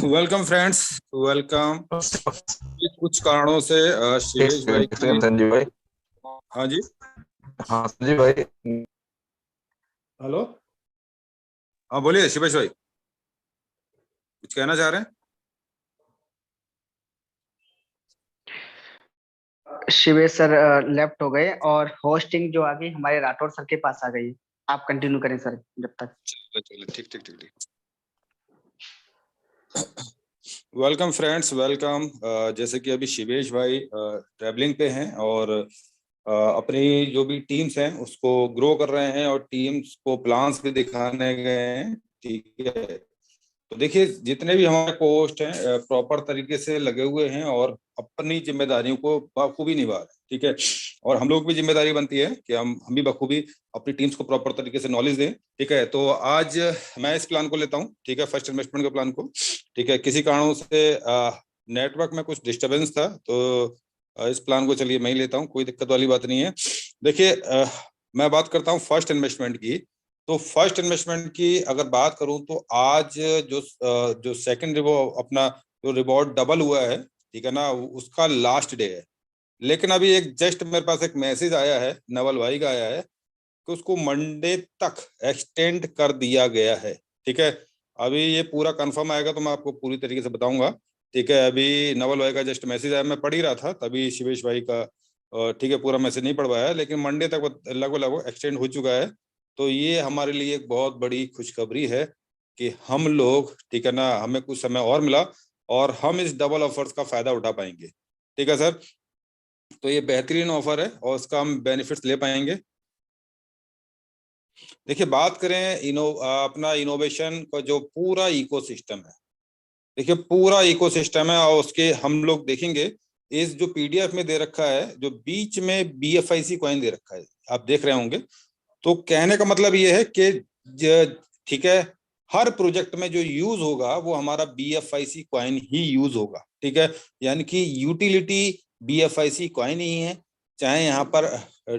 Welcome friends, welcome. कुछ कारणों से शिवेश भाई, संजीव भाई। हाँ जी, हाँ संजीव भाई, हेलो, हाँ बोलिए शिवेश भाई, कुछ कहना चाह रहे हैं? शिवेश सर लेफ्ट हो गए और होस्टिंग जो आ गई हमारे राठौर सर के पास आ गई। आप कंटिन्यू करें सर जब तक। चलो ठीक। Welcome friends, welcome. जैसे कि अभी शिवेश भाई ट्रैवलिंग पे हैं और अपनी जो भी टीम्स हैं उसको ग्रो कर रहे हैं और टीम्स को प्लान्स भी दिखाने गए हैं। ठीक है, तो देखिए जितने भी हमारे पोस्ट हैं प्रॉपर तरीके से लगे हुए हैं और अपनी जिम्मेदारियों को बखूबी निभा रहे हैं। ठीक है, और हम लोग भी जिम्मेदारी बनती है कि हम भी बखूबी अपनी टीम्स को प्रॉपर तरीके से नॉलेज दें। ठीक है, तो आज मैं इस प्लान को लेता हूं, ठीक है, फर्स्ट इन्वेस्टमेंट के प्लान को। ठीक है, किसी कारणों से नेटवर्क में कुछ डिस्टर्बेंस था तो इस प्लान को चलिए मैं ही लेता हूँ, कोई दिक्कत वाली बात नहीं है। देखिए मैं बात करता हूँ फर्स्ट इन्वेस्टमेंट की। तो फर्स्ट इन्वेस्टमेंट की अगर बात करूं तो आज जो सेकंड अपना जो रिवॉर्ड डबल हुआ है, ठीक है ना, उसका लास्ट डे है। लेकिन अभी एक जस्ट मेरे पास एक मैसेज आया है, नवल भाई का आया है कि उसको मंडे तक एक्सटेंड कर दिया गया है। ठीक है, अभी ये पूरा कंफर्म आएगा तो मैं आपको पूरी तरीके से बताऊंगा। ठीक है, अभी नवल भाई का जस्ट मैसेज आया, मैं पढ़ ही रहा था तभी शिवेश भाई का ठीक है पूरा मैसेज नहीं पढ़ पाया, लेकिन मंडे तक लगभग एक्सटेंड हो चुका है। तो ये हमारे लिए एक बहुत बड़ी खुशखबरी है कि हम लोग, ठीक है ना, हमें कुछ समय और मिला और हम इस डबल ऑफर्स का फायदा उठा पाएंगे। ठीक है सर, तो ये बेहतरीन ऑफर है और उसका हम बेनिफिट्स ले पाएंगे। देखिए बात करें अपना इनोवेशन का जो पूरा इकोसिस्टम है, देखिए पूरा इकोसिस्टम है और उसके हम लोग देखेंगे इस जो पीडीएफ में दे रखा है, जो बीच में BFIC कॉइन दे रखा है, आप देख रहे होंगे। तो कहने का मतलब ये है कि ठीक है, हर प्रोजेक्ट में जो यूज होगा वो हमारा BFIC कॉइन ही यूज होगा, ठीक है। यानी कि यूटिलिटी BFIC कॉइन ही है, चाहे यहाँ पर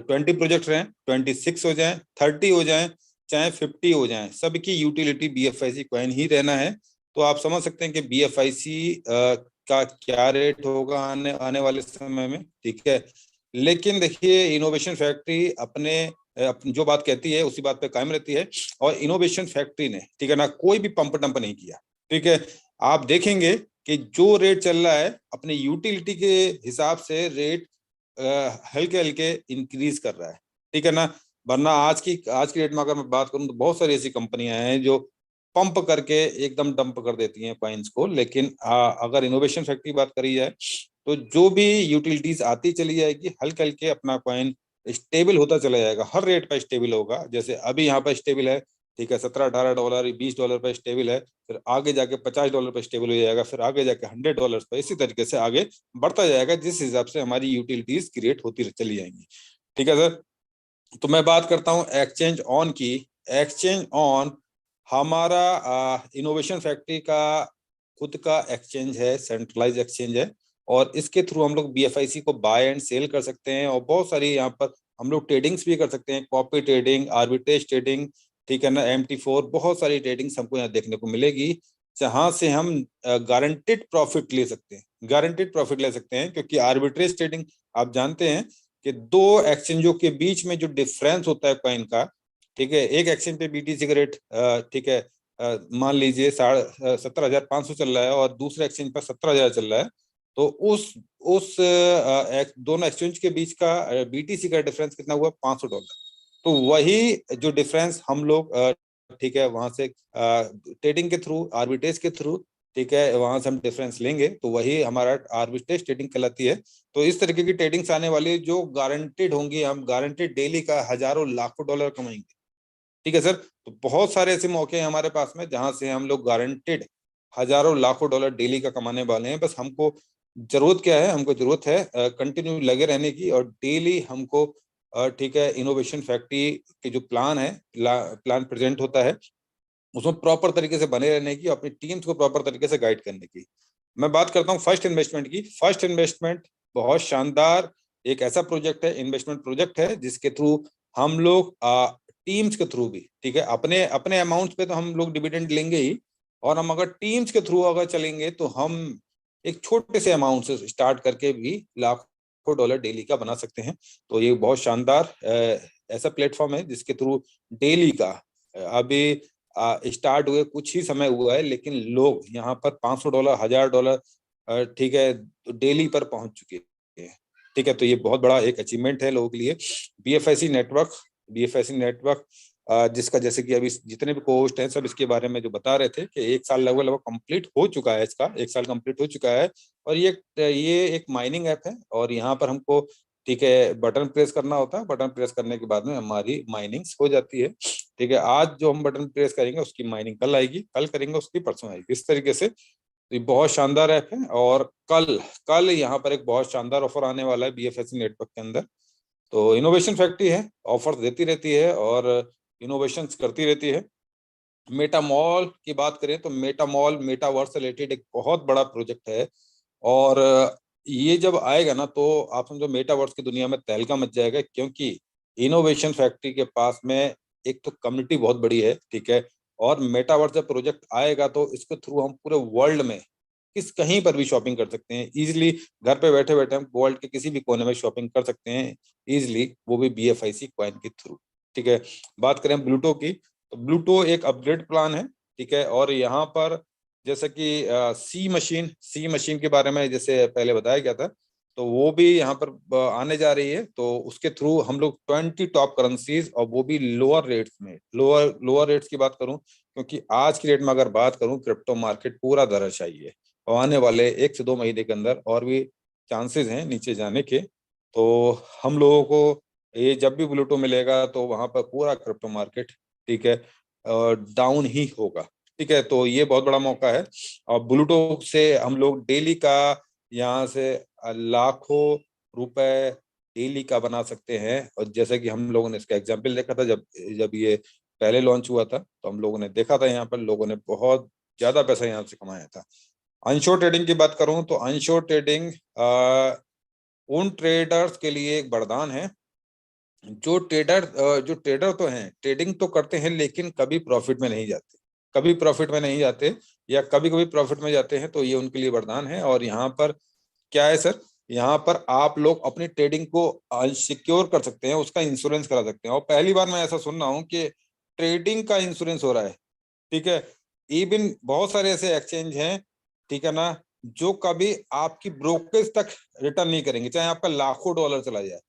20 प्रोजेक्ट रहें, 26 हो जाएं, 30 हो जाएं, चाहे 50 हो जाएं, सबकी यूटिलिटी BFIC कॉइन ही रहना है। तो आप समझ सकते हैं कि BFIC का क्या रेट होगा आने वाले समय में, ठीक है। लेकिन देखिए, इनोवेशन फैक्ट्री अपने जो बात कहती है उसी बात पे कायम रहती है, और इनोवेशन फैक्ट्री ने, ठीक है ना, कोई भी पंप डंप नहीं किया, ठीक है। आप देखेंगे कि जो रेट चल रहा है अपने यूटिलिटी के हिसाब से रेट हल्के हल्के इंक्रीज कर रहा है, ठीक है ना। वरना आज की डेट में अगर मैं बात करूं तो बहुत सारी ऐसी कंपनियां हैं जो पंप करके एकदम डंप कर देती हैं कॉइन्स को। लेकिन अगर इनोवेशन फैक्ट्री की बात करी जाए तो जो भी यूटिलिटीज आती चली जाएगी, हल्के हल्के अपना कॉइन स्टेबल होता चला जाएगा, हर रेट पर स्टेबल होगा। जैसे अभी यहाँ पर स्टेबल है, ठीक है, $17-18, $20 पर स्टेबल है, फिर आगे जाके $50 पर स्टेबल हो जाएगा, फिर आगे जाके $100 पर, इसी तरीके से आगे बढ़ता जाएगा, जिस हिसाब से हमारी यूटिलिटीज क्रिएट होती चली जाएंगी, ठीक है सर। तो मैं बात करता हूँ एक्सचेंज ऑन की। एक्सचेंज ऑन हमारा इनोवेशन फैक्ट्री का खुद का एक्सचेंज है, सेंट्रलाइज एक्सचेंज है, और इसके थ्रू हम लोग BFIC को बाय एंड सेल कर सकते हैं, और बहुत सारी यहाँ पर हम लोग ट्रेडिंग्स भी कर सकते हैं, कॉपी ट्रेडिंग, आर्बिट्रेज ट्रेडिंग, ठीक है ना, MT4, बहुत सारी ट्रेडिंग्स हमको यहाँ देखने को मिलेगी, जहां से हम गारंटेड प्रॉफिट ले सकते हैं, गारंटेड प्रॉफिट ले सकते हैं। क्योंकि आर्बिट्रेज ट्रेडिंग आप जानते हैं कि दो एक्सचेंजों के बीच में जो डिफरेंस होता है कॉइन का, ठीक है, एक एक्सचेंज पे BTC का रेट, ठीक है, मान लीजिए 17,500 चल रहा है और दूसरे एक्सचेंज पर 17,000 चल रहा है, तो उस दोनों एक्सचेंज के बीच का BTC का डिफरेंस कितना हुआ? $500। तो वही जो डिफरेंस हम लोग, ठीक है, वहां से ट्रेडिंग के थ्रू, आर्बिट्रेज के थ्रू, ठीक है, वहां से हम डिफरेंस लेंगे, तो वही हमारा आर्बिट्रेज ट्रेडिंग कहलाती है। तो इस तरीके की ट्रेडिंग्स आने वाली जो गारंटेड होंगी, हम गारंटेड डेली का हजारों लाखों डॉलर कमाएंगे, ठीक है सर। तो बहुत सारे ऐसे मौके हैं हमारे पास में जहां से हम लोग गारंटेड हजारों लाखों डॉलर डेली का कमाने वाले हैं। बस हमको जरूरत क्या है? हमको जरूरत है कंटिन्यू लगे रहने की, और डेली हमको, ठीक है, इनोवेशन फैक्ट्री के जो प्लान है, प्लान प्रेजेंट होता है, उसमें प्रॉपर तरीके से बने रहने की, अपनी टीम्स को प्रॉपर तरीके से गाइड करने की। मैं बात करता हूँ फर्स्ट इन्वेस्टमेंट की। फर्स्ट इन्वेस्टमेंट बहुत शानदार एक ऐसा प्रोजेक्ट है, इन्वेस्टमेंट प्रोजेक्ट है, जिसके थ्रू हम लोग टीम्स के थ्रू भी, ठीक है, अपने अपने अमाउंट पे तो हम लोग डिविडेंड लेंगे ही, और हम अगर टीम्स के थ्रू अगर चलेंगे तो हम एक छोटे से अमाउंट से स्टार्ट करके भी लाखों डॉलर डेली का बना सकते हैं। तो ये बहुत शानदार ऐसा प्लेटफॉर्म है जिसके थ्रू डेली का, अभी स्टार्ट हुए कुछ ही समय हुआ है, लेकिन लोग यहाँ पर $500, $1,000, ठीक है, डेली पर पहुंच चुके हैं, ठीक है। तो ये बहुत बड़ा एक अचीवमेंट है लोगों के लिए। BFIC नेटवर्क, जिसका, जैसे कि अभी जितने भी कोस्ट हैं सब इसके बारे में जो बता रहे थे कि 1 साल लगभग कंप्लीट हो चुका है, इसका 1 साल कंप्लीट हो चुका है। और ये एक माइनिंग ऐप है, और यहाँ पर हमको, ठीक है, बटन प्रेस करना होता है, बटन प्रेस करने के बाद में हमारी माइनिंग हो जाती है, ठीक है। आज जो हम बटन प्रेस करेंगे उसकी माइनिंग कल आएगी, कल करेंगे उसकी परसों आएगी, इस तरीके से। तो ये बहुत शानदार ऐप है, और कल यहाँ पर एक बहुत शानदार ऑफर आने वाला है BFIC नेटवर्क के अंदर। तो इनोवेशन फैक्ट्री है, ऑफर देती रहती है और इनोवेशन करती रहती है। मेटा मॉल की बात करें तो मेटा मॉल मेटावर्स रिलेटेड एक बहुत बड़ा प्रोजेक्ट है, और ये जब आएगा ना तो आप समझो मेटावर्स की दुनिया में तहलका मच जाएगा, क्योंकि इनोवेशन फैक्ट्री के पास में एक तो कम्युनिटी बहुत बड़ी है, ठीक है, और मेटावर्स जब प्रोजेक्ट आएगा तो इसके थ्रू हम पूरे वर्ल्ड में कहीं पर भी शॉपिंग कर सकते हैं इजिली। घर पे बैठे बैठे हम वर्ल्ड के किसी भी कोने में शॉपिंग कर सकते हैं इजिली, वो भी BFIC कॉइन के थ्रू, ठीक है। बात करें ब्लूटो की, तो ब्लूटो एक अपग्रेड प्लान है, ठीक है, और यहाँ पर जैसे कि सी मशीन के बारे में जैसे पहले बताया गया था, तो वो भी यहाँ पर आने जा रही है। तो उसके थ्रू हम लोग 20 टॉप करेंसीज, और वो भी लोअर रेट्स में, लोअर रेट्स की बात करूं, क्योंकि आज की डेट में अगर बात करूं क्रिप्टो मार्केट पूरा धराशायी है, और आने वाले 1 से 2 महीने के अंदर और भी चांसेस हैं नीचे जाने के। तो हम लोगों को ये जब भी ब्लूटो मिलेगा तो वहां पर पूरा क्रिप्टो मार्केट, ठीक है, डाउन ही होगा, ठीक है। तो ये बहुत बड़ा मौका है, और ब्लूटो से हम लोग डेली का यहाँ से लाखों रुपए डेली का बना सकते हैं। और जैसे कि हम लोगों ने इसका एग्जाम्पल देखा था, जब ये पहले लॉन्च हुआ था तो हम लोगों ने देखा था यहाँ पर लोगों ने बहुत ज्यादा पैसा यहाँ से कमाया था। अनश्योर ट्रेडिंग की बात करूं तो अनश्योर ट्रेडिंग उन ट्रेडर्स के लिए एक वरदान है जो ट्रेडर तो हैं, ट्रेडिंग तो करते हैं लेकिन कभी प्रॉफिट में नहीं जाते, कभी प्रॉफिट में नहीं जाते या कभी कभी प्रॉफिट में जाते हैं, तो ये उनके लिए वरदान है। और यहाँ पर क्या है सर, यहाँ पर आप लोग अपनी ट्रेडिंग को सिक्योर कर सकते हैं, उसका इंश्योरेंस करा सकते हैं। और पहली बार मैं ऐसा सुन रहा हूँ कि ट्रेडिंग का इंश्योरेंस हो रहा है, ठीक है। इवन बहुत सारे ऐसे एक्सचेंज हैं, ठीक है ना, जो कभी आपकी ब्रोकरेज तक रिटर्न नहीं करेंगे, चाहे आपका लाखों डॉलर चला जाए,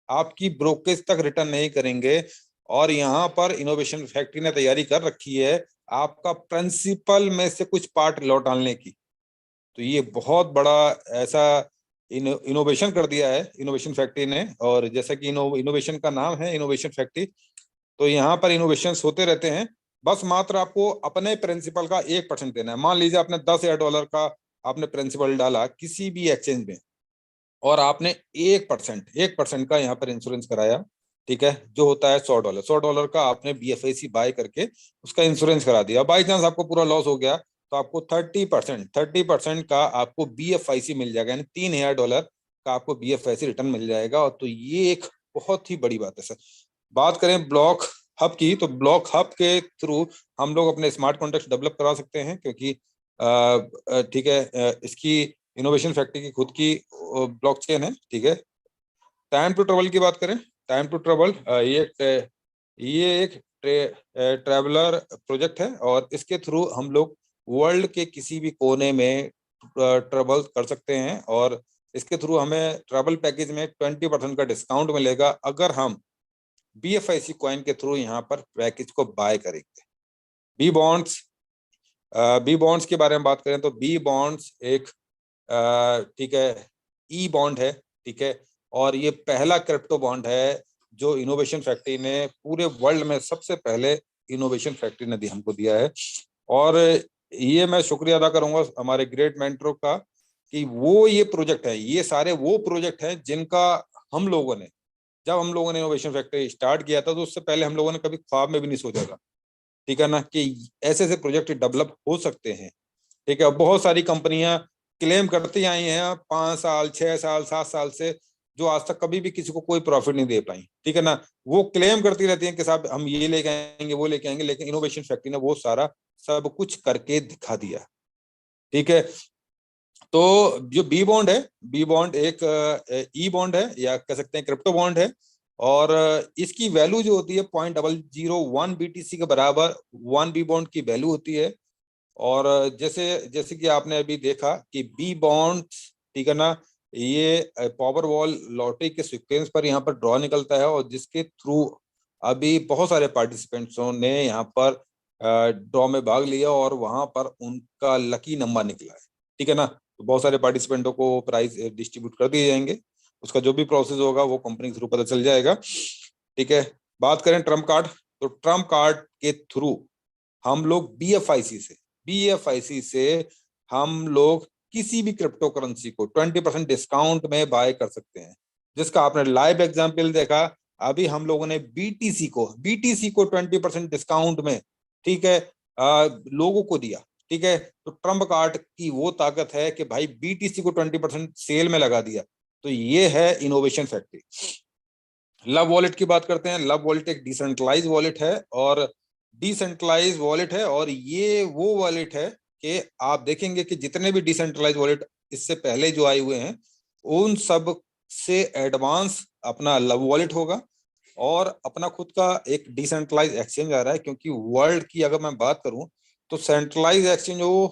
आपकी ब्रोकरेज तक रिटर्न नहीं करेंगे। और यहाँ पर इनोवेशन फैक्ट्री ने तैयारी कर रखी है आपका प्रिंसिपल में से कुछ पार्ट लौटाने की। तो ये बहुत बड़ा ऐसा इनोवेशन कर दिया है इनोवेशन फैक्ट्री ने। और जैसा कि इनोवेशन का नाम है इनोवेशन फैक्ट्री, तो यहाँ पर इनोवेशन होते रहते हैं। बस मात्र आपको अपने प्रिंसिपल का 1% देना है। मान लीजिए आपने $10,000 का आपने प्रिंसिपल डाला किसी भी एक्सचेंज में और आपने 1% का यहाँ पर इंश्योरेंस कराया, ठीक है, जो होता है $100 का आपने BFIC बाय करके उसका इंश्योरेंस करा दिया। बाई चांस आपको पूरा लॉस हो गया तो आपको 30% का आपको BFIC मिल जाएगा, यानी $3,000 का आपको BFIC रिटर्न मिल जाएगा। और तो ये एक बहुत ही बड़ी बात है सर। बात करें ब्लॉक हब की, तो ब्लॉक हब के थ्रू हम लोग अपने स्मार्ट कॉन्ट्रैक्ट डेवलप करा सकते हैं, क्योंकि ठीक है, इसकी इनोवेशन फैक्ट्री की खुद की ब्लॉकचेन है, ठीक है। टाइम टू ट्रेवल की बात करें, टाइम टू ट्रेवल ये एक ट्रैवलर प्रोजेक्ट है और इसके थ्रू हम लोग वर्ल्ड के किसी भी कोने में ट्रेवल कर सकते हैं। और इसके थ्रू हमें ट्रैवल पैकेज में 20% का डिस्काउंट मिलेगा अगर हम BFIC कॉइन के थ्रू यहाँ पर पैकेज को बाय करेंगे। बी बॉन्ड्स के बारे में बात करें तो बी बॉन्ड्स एक ठीक है ई बॉन्ड है, ठीक है। और ये पहला क्रिप्टो बॉन्ड है जो इनोवेशन फैक्ट्री ने पूरे वर्ल्ड में सबसे पहले इनोवेशन फैक्ट्री ने हमको दिया है। और ये मैं शुक्रिया अदा करूंगा हमारे ग्रेट मेंटरों का कि वो ये प्रोजेक्ट है, ये सारे वो प्रोजेक्ट हैं जिनका हम लोगों ने, जब हम लोगों ने इनोवेशन फैक्ट्री स्टार्ट किया था तो उससे पहले हम लोगों ने कभी ख्वाब में भी नहीं सोचा था, ठीक है ना, कि ऐसे ऐसे प्रोजेक्ट डेवलप हो सकते हैं, ठीक है। बहुत सारी कंपनियां क्लेम करती आई हैं 5 साल 6 साल 7 साल से, जो आज तक कभी भी किसी को कोई प्रॉफिट नहीं दे पाई, ठीक है ना। वो क्लेम करती रहती हैं कि साहब हम ये लेके आएंगे वो लेके आएंगे, लेकिन इनोवेशन फैक्ट्री ने वो सारा सब कुछ करके दिखा दिया, ठीक है। तो जो बी बॉन्ड है, बी बॉन्ड एक ई बॉन्ड है या कह सकते हैं क्रिप्टो बॉन्ड है। और इसकी वैल्यू जो होती है 0.001 BTC के बराबर 1 बी बॉन्ड की वैल्यू होती है। और जैसे कि आपने अभी देखा कि बी बॉन्ड, ठीक है ना, ये पावर वॉल लॉटरी के सीक्वेंस पर यहाँ पर ड्रॉ निकलता है और जिसके थ्रू अभी बहुत सारे पार्टिसिपेंट्सों ने यहाँ पर ड्रॉ में भाग लिया और वहां पर उनका लकी नंबर निकला है, ठीक है ना। तो बहुत सारे पार्टिसिपेंटों को प्राइज डिस्ट्रीब्यूट कर दिए जाएंगे, उसका जो भी प्रोसेस होगा वो कंपनी के थ्रू पता चल जाएगा, ठीक है। बात करें ट्रम्प कार्ड, तो ट्रम्प कार्ड के थ्रू हम लोग BFIC से हम लोग किसी भी क्रिप्टो करेंसी को 20% डिस्काउंट में बाय कर सकते हैं, जिसका आपने लाइव एग्जांपल देखा। अभी हम लोगों ने BTC को 20% डिस्काउंट में, ठीक है, लोगों को दिया, ठीक है। तो ट्रम्प कार्ड की वो ताकत है कि भाई BTC को 20% सेल में लगा दिया। तो ये है इनोवेशन फैक्ट्री। लव वॉलेट की बात करते हैं। लव वॉलेट एक डिसेंट्रलाइज वॉलेट है और डिसेंट्रलाइज वॉलेट है, और ये वो वॉलेट है कि आप देखेंगे कि जितने भी डिसेंट्रलाइज वॉलेट इससे पहले जो आए हुए हैं उन सब से एडवांस अपना लव वॉलेट होगा। और अपना खुद का एक डिसेंट्रलाइज एक्सचेंज आ रहा है, क्योंकि वर्ल्ड की अगर मैं बात करूं तो सेंट्रलाइज एक्सचेंजों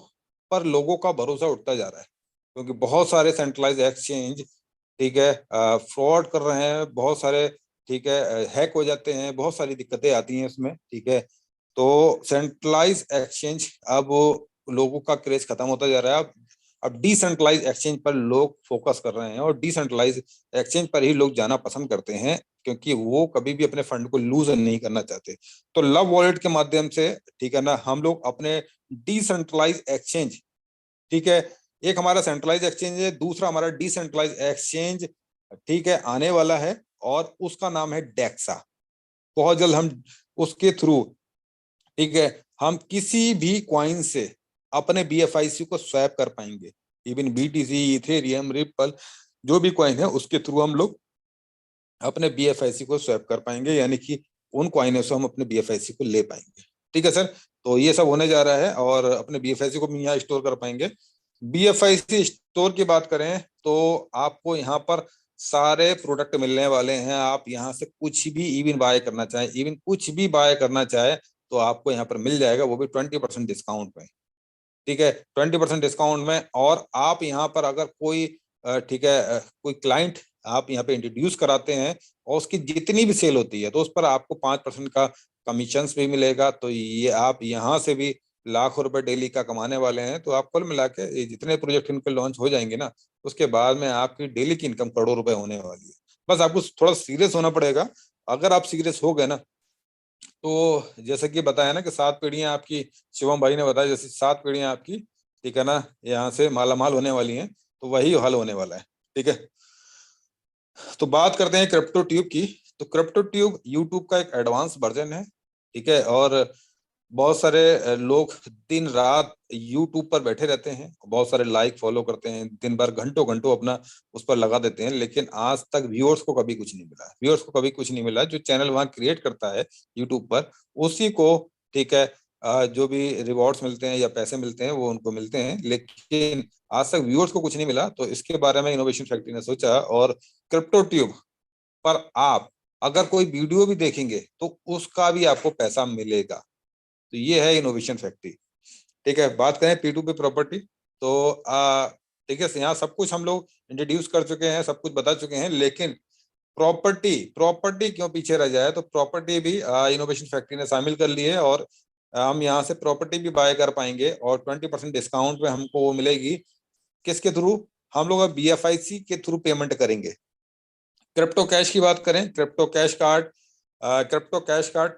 पर लोगों का भरोसा उठता जा रहा है, क्योंकि बहुत सारे सेंट्रलाइज एक्सचेंज, ठीक है, फ्रॉड कर रहे हैं बहुत सारे, ठीक है, हैक हो जाते हैं, बहुत सारी दिक्कतें आती हैं इसमें, ठीक है। तो सेंट्रलाइज एक्सचेंज अब लोगों का क्रेज खत्म होता जा रहा है। अब डिसेंट्रलाइज एक्सचेंज पर लोग फोकस कर रहे हैं और डिसेंट्रलाइज एक्सचेंज पर ही लोग जाना पसंद करते हैं, क्योंकि वो कभी भी अपने फंड को लूज नहीं करना चाहते। तो लव वॉलेट के माध्यम से, ठीक है ना, हम लोग अपने डिसेंट्रलाइज एक्सचेंज, ठीक है, एक हमारा सेंट्रलाइज एक्सचेंज है, दूसरा हमारा डिसेंट्रलाइज एक्सचेंज, ठीक है, आने वाला है और उसका नाम है डेक्सा। बहुत जल्द हम उसके थ्रू, ठीक है, हम किसी भी कॉइन से अपने BFIC को स्वैप कर पाएंगे। इवन BTC, इथेरियम, रिपल, जो भी कॉइन है उसके थ्रू हम लोग अपने BFIC को स्वैप कर पाएंगे, यानी कि उन कॉइनों से हम अपने BFIC को ले पाएंगे। ठीक है सर, तो ये सब होने जा रहा है और अपने BFIC को भी यहाँ स्टोर कर पाएंगे। BFIC स्टोर की बात करें तो आपको यहाँ पर सारे प्रोडक्ट मिलने वाले हैं। आप यहाँ से कुछ भी इवन बाय करना चाहें, इवन कुछ भी बाय करना चाहे तो आपको यहाँ पर मिल जाएगा, वो भी 20% डिस्काउंट में। ठीक है, 20% डिस्काउंट में। और आप यहाँ पर अगर कोई ठीक है कोई क्लाइंट आप यहाँ पे इंट्रोड्यूस कराते हैं और उसकी जितनी भी सेल होती है तो उस पर आपको 5% का कमीशन भी मिलेगा। तो ये आप यहाँ से भी लाखों रुपए डेली का कमाने वाले हैं। तो आप कुल मिला के जितने प्रोजेक्ट इनके लॉन्च हो जाएंगे ना, उसके बाद में आपकी डेली की इनकम करोड़ों रुपए होने वाली है। बस आपको थोड़ा सीरियस होना पड़ेगा। अगर आप सीरियस हो गए ना, तो जैसे कि बताया ना कि 7 पीढ़ियां आपकी, शिवम भाई ने बताया जैसे 7 पीढ़ियां आपकी, ठीक है ना, यहाँ से मालामाल होने वाली हैं, तो वही हल होने वाला है। ठीक है, तो बात करते हैं क्रिप्टो ट्यूब की। तो क्रिप्टो ट्यूब यूट्यूब का एक एडवांस वर्जन है। ठीक है, और बहुत सारे लोग दिन रात यूट्यूब पर बैठे रहते हैं, बहुत सारे लाइक फॉलो करते हैं, दिन भर घंटों घंटों अपना उस पर लगा देते हैं, लेकिन आज तक व्यूअर्स को कभी कुछ नहीं मिला। व्यूअर्स को कभी कुछ नहीं मिला। जो चैनल वहां क्रिएट करता है यूट्यूब पर, उसी को, ठीक है, जो भी रिवॉर्ड्स मिलते हैं या पैसे मिलते हैं वो उनको मिलते हैं, लेकिन आज तक व्यूअर्स को कुछ नहीं मिला। तो इसके बारे में इनोवेशन फैक्ट्री ने सोचा, और क्रिप्टो ट्यूब पर आप अगर कोई वीडियो भी देखेंगे तो उसका भी आपको पैसा मिलेगा। तो ये है इनोवेशन फैक्ट्री। ठीक है, बात करें P2P प्रॉपर्टी, तो ठीक है, यहाँ सब कुछ हम लोग इंट्रोड्यूस कर चुके हैं, सब कुछ बता चुके हैं, लेकिन प्रॉपर्टी क्यों पीछे रह जाए, तो प्रॉपर्टी भी इनोवेशन फैक्ट्री ने शामिल कर ली है। और हम यहाँ से प्रॉपर्टी भी बाय कर पाएंगे और 20% डिस्काउंट में हमको वो मिलेगी। किसके थ्रू? हम लोग BFIC के थ्रू पेमेंट करेंगे। क्रिप्टो कैश की बात करें, क्रिप्टो कैश कार्ड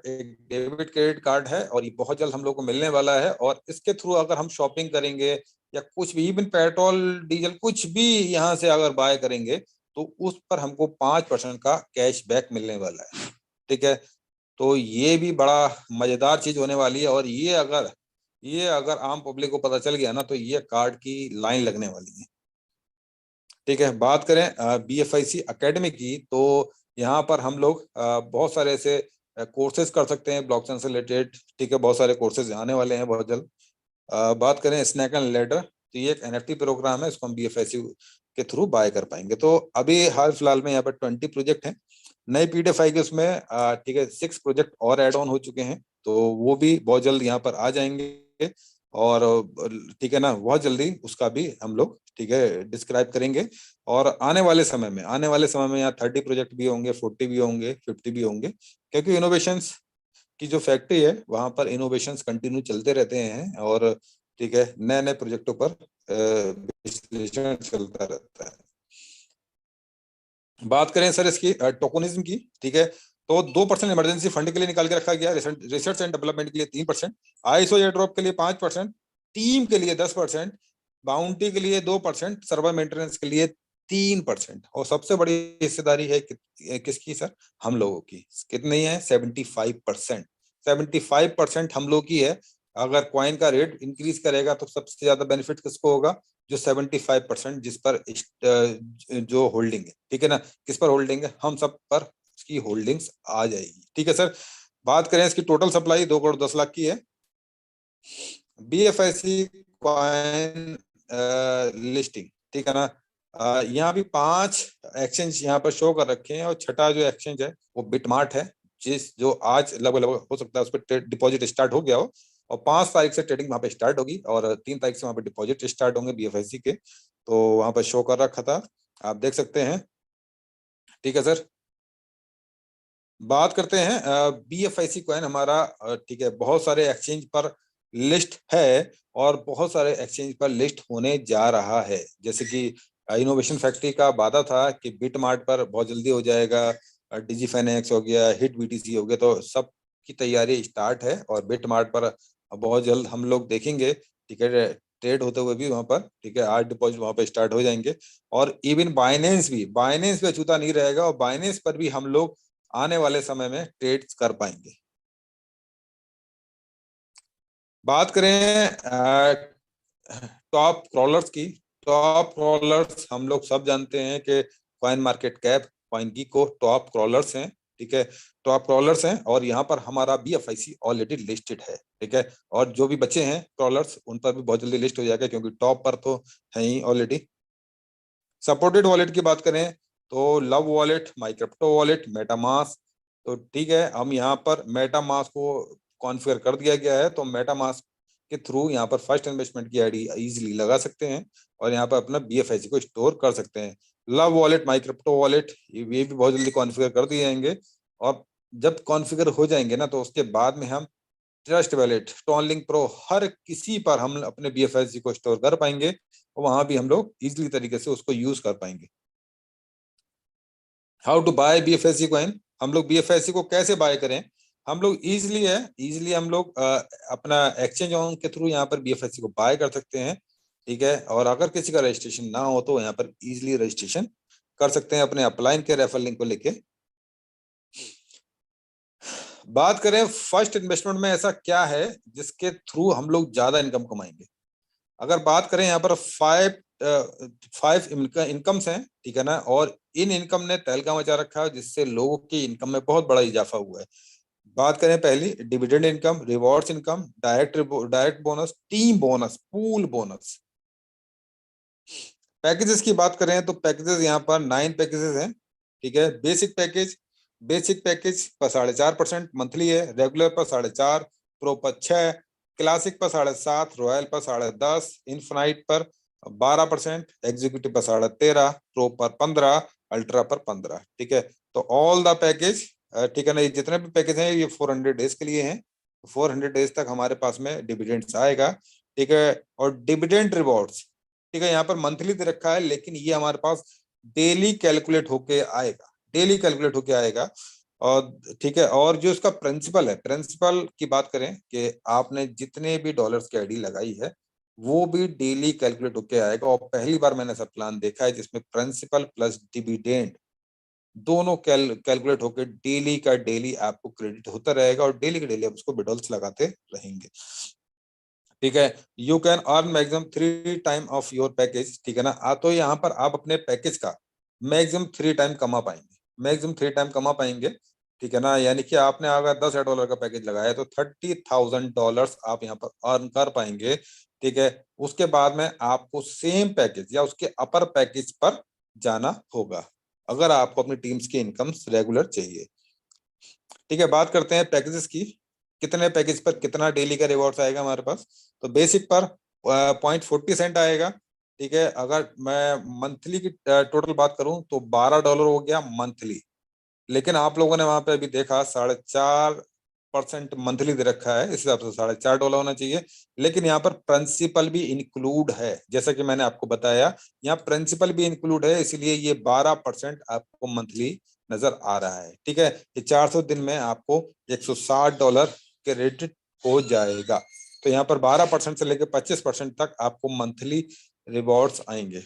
एक डेबिट क्रेडिट कार्ड है और ये बहुत जल्द हम लोग को मिलने वाला है। और इसके थ्रू अगर हम शॉपिंग करेंगे या कुछ भी, इवन पेट्रोल डीजल कुछ भी यहाँ से अगर बाय करेंगे तो उस पर हमको 5% का कैश बैक मिलने वाला है। ठीक है, तो ये भी बड़ा मजेदार चीज होने वाली है। और ये अगर आम पब्लिक को पता चल गया ना, तो ये कार्ड की लाइन लगने वाली है। ठीक है, बात करें BFIC एकेडमी की, तो यहाँ पर हम लोग बहुत सारे ऐसे कोर्सेज कर सकते हैं ब्लॉकचेन से रिलेटेड। ठीक है, बहुत सारे कोर्सेज आने वाले हैं बहुत जल्द। बात करें स्नैक एंड लैडर, तो ये एक NFT प्रोग्राम है, इसको हम BFIC के थ्रू बाय कर पाएंगे। तो अभी हाल फिलहाल में यहाँ पर 20 प्रोजेक्ट हैं। नई PDF के उसमें ठीक है 6 प्रोजेक्ट और एड ऑन हो चुके हैं, तो वो भी बहुत जल्द यहाँ पर आ जाएंगे। और ठीक है ना, बहुत जल्दी उसका भी हम लोग, ठीक है, डिस्क्राइब करेंगे। और आने वाले समय में यहाँ 30 प्रोजेक्ट भी होंगे, 40 भी होंगे, 50 भी होंगे, क्योंकि इनोवेशंस की जो फैक्ट्री है वहां पर इनोवेशंस कंटिन्यू चलते रहते हैं। और ठीक है, नए नए प्रोजेक्टों पर विश्लेषण चलता रहता है। बात करें सर इसकी टोकनिज्म की, ठीक है, तो 2% इमरजेंसी फंड के लिए निकाल के रखा गया, रिसर्च एंड डेवलपमेंट के लिए 3%, ISO एयरड्रॉप के लिए 5%, टीम के लिए 10%, बाउंटी के लिए 2%, सर्वर मेंटेनेंस के लिए 3%। और सबसे बड़ी हिस्सेदारी है किसकी सर? हम लोगों की। कितनी है? 75%। 75% हम लोग की है। अगर कॉइन का रेट इंक्रीज करेगा तो सबसे ज्यादा बेनिफिट किसको होगा? जो 75% जिस पर जो होल्डिंग है, ठीक है ना, किस पर होल्डिंग है? हम सब पर इसकी होल्डिंग्स आ जाएगी। ठीक है सर, बात करें इसकी टोटल सप्लाई 2 करोड़ 10 लाख की है। BFIC कॉइन लिस्टिंग, ठीक है ना, यहाँ भी 5 एक्सचेंज यहाँ पर शो कर रखे हैं और छठा जो एक्सचेंज है वो बिटमार्ट है, जो आज लगभग हो सकता है उस पर डिपॉजिट स्टार्ट हो गया हो। और 5 तारीख से ट्रेडिंग वहां पे स्टार्ट होगी और 3 तारीख से वहां पे डिपॉजिट स्टार्ट होंगे BFIC के। तो वहां पर शो कर रखा था, आप देख सकते हैं। ठीक है सर, बात करते हैं BFIC कॉइन हमारा, ठीक है, बहुत सारे एक्सचेंज पर लिस्ट है और बहुत सारे एक्सचेंज पर लिस्ट होने जा रहा है। जैसे कि इनोवेशन फैक्ट्री का वादा था कि बिटमार्ट पर बहुत जल्दी हो जाएगा, डिजीफाइनेक्स हो गया, हिट BTC हो गया, तो सब की तैयारी स्टार्ट है और बिटमार्ट पर बहुत जल्द हम लोग देखेंगे। ठीक है, ट्रेड होते हुए भी वहां पर, ठीक है, आज डिपॉजिट वहां पर स्टार्ट हो जाएंगे। और इवन बाइनेंस भी अछूता नहीं रहेगा, और बाइनेंस पर भी हम लोग आने वाले समय में ट्रेड कर पाएंगे। बात करें टॉप क्रॉलर्स की। टॉप क्रॉलर्स हम लोग सब जानते हैं कि कॉइन मार्केट कैप, कॉइन को टॉप क्रॉलर्स हैं, ठीक है, टॉप क्रॉलर्स हैं। और यहाँ पर हमारा BFIC ऑलरेडी लिस्टेड है, ठीक है, और जो भी बचे हैं क्रॉलर्स उन पर भी बहुत जल्दी लिस्ट हो जाएगा, क्योंकि टॉप पर तो है ही ऑलरेडी। सपोर्टेड वॉलेट की बात करें तो लव वॉलेट, माइक्रिप्टो वॉलेट, मेटामास्क। तो ठीक है, हम यहाँ पर मेटामास्क को कॉन्फ़िगर कर दिया गया है, तो मेटामास्क के थ्रू यहाँ पर फर्स्ट इन्वेस्टमेंट की आईडी इजीली लगा सकते हैं और यहाँ पर अपना BFIC को स्टोर कर सकते हैं। लव वॉलेट, माइक्रिप्टो वॉलेट ये भी बहुत जल्दी कॉन्फ़िगर कर दिए जाएंगे, और जब कॉन्फ़िगर हो जाएंगे ना, तो उसके बाद में हम ट्रस्ट वॉलेट, स्टॉनलिंक प्रो, हर किसी पर हम अपने BFIC को स्टोर कर पाएंगे, और वहां भी हम लोग इजीली तरीके से उसको यूज कर पाएंगे। How to buy BFIC coin, हम लोग BFIC को कैसे बाय करें? हम लोग इजीली हम लोग अपना एक्सचेंज ऑन के थ्रू यहाँ पर BFIC को बाय कर सकते हैं, ठीक है। और अगर किसी का रजिस्ट्रेशन ना हो तो यहाँ पर इजीली रजिस्ट्रेशन कर सकते हैं अपने अपलाइन के रेफरल लिंक को लेके। बात करें फर्स्ट इन्वेस्टमेंट में ऐसा क्या है जिसके थ्रू हम लोग ज्यादा इनकम कमाएंगे। अगर बात करें यहाँ पर फाइव इनकम्स हैं, ठीक है ना, और इन इनकम ने तहलका मचा रखा है, जिससे लोगों की इनकम में बहुत बड़ा इजाफा हुआ है। बात करें पहली dividend income, rewards income, direct bonus, team bonus, pool bonus. Packages की बात करें तो पैकेजेस यहाँ पर 9 पैकेजेस हैं, ठीक है। बेसिक पैकेज पर 4.5% मंथली है, रेगुलर पर 4.5%, प्रो पर 6%, क्लासिक पर 7.5%, रॉयल पर 10.5%, इन्फिनाइट पर 12%, एग्जीक्यूटिव पर 13.5%, प्रो पर 15%, अल्ट्रा पर 15%, ठीक है। तो ऑल द पैकेज, ठीक है ना, ये जितने भी पैकेज हैं ये 400 डेज के लिए हैं। 400 डेज तक हमारे पास में डिविडेंड्स आएगा, ठीक है। और डिविडेंड रिवॉर्ड्स, ठीक है, यहाँ पर मंथली दे रखा है, लेकिन ये हमारे पास डेली कैलकुलेट होके आएगा, और ठीक है। और जो इसका प्रिंसिपल की बात करें कि आपने जितने भी डॉलर्स की आईडी लगाई है वो भी डेली कैलकुलेट होके आएगा। और पहली बार मैंने ऐसा प्लान देखा है जिसमें प्रिंसिपल प्लस डिविडेंड दोनों कैलकुलेट होकर डेली का डेली आपको क्रेडिट होता रहेगा, और डेली के डेली आप उसको विड्रॉल्स लगाते रहेंगे, ठीक है। You can earn maximum 3 time of your package, ठीक है ना। तो यहाँ पर आप अपने पैकेज का मैक्सिमम 3 टाइम कमा पाएंगे, ठीक है ना। यानी कि आपने अगर $10,000 का पैकेज लगाया तो $30,000 आप यहाँ पर अर्न कर पाएंगे, ठीक है। उसके बाद में आपको सेम पैकेज या उसके अपर पैकेज पर जाना होगा अगर आपको अपनी टीम्स की इनकम रेगुलर चाहिए, ठीक है। बात करते हैं पैकेजेस की, कितने पैकेज पर कितना डेली का रिवॉर्ड्स आएगा हमारे पास। तो बेसिक पर 0.40 सेंट आएगा, ठीक है। अगर मैं मंथली की टोटल बात करूं तो $12 हो गया मंथली, लेकिन आप लोगों ने वहां पे अभी देखा 4.5% मंथली दे रखा है, इस हिसाब से $4.5 होना चाहिए। लेकिन यहाँ पर प्रिंसिपल भी इंक्लूड है, जैसा कि मैंने आपको बताया, यहाँ प्रिंसिपल भी इंक्लूड है, इसलिए ये 12% आपको मंथली नजर आ रहा है, ठीक है। ये 400 दिन में आपको $160 क्रेडिट हो जाएगा। तो यहाँ पर 12% से लेकर 25% तक आपको मंथली रिवॉर्ड्स आएंगे।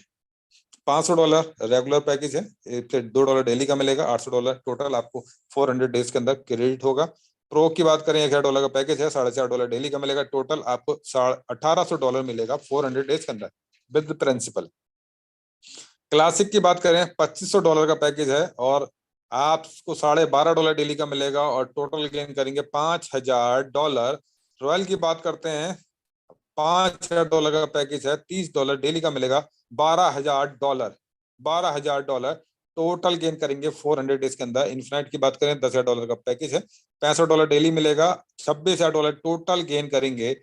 $500 रेगुलर पैकेज है, $2 डेली का मिलेगा, $800 टोटल आपको 400 डेज के अंदर क्रेडिट होगा। प्रो की बात करें $1,000 का पैकेज है, $4.5 डेली का मिलेगा, टोटल आपको $1,800 मिलेगा 400 डेज के अंदर विद प्रिंसिपल। क्लासिक की बात करें $2,500 का पैकेज है और आपको $12.5 डेली का मिलेगा और टोटल गेन करेंगे $5,000। रॉयल की बात करते हैं $5,000 का पैकेज है, $30 डेली का मिलेगा, $12,000 टोटल गेन करेंगे 400 डेज के अंदर। इन्फिनाइट की बात करें $10,000 का पैकेज है, $65 डेली मिलेगा, $26,000 टोटल गेन करेंगे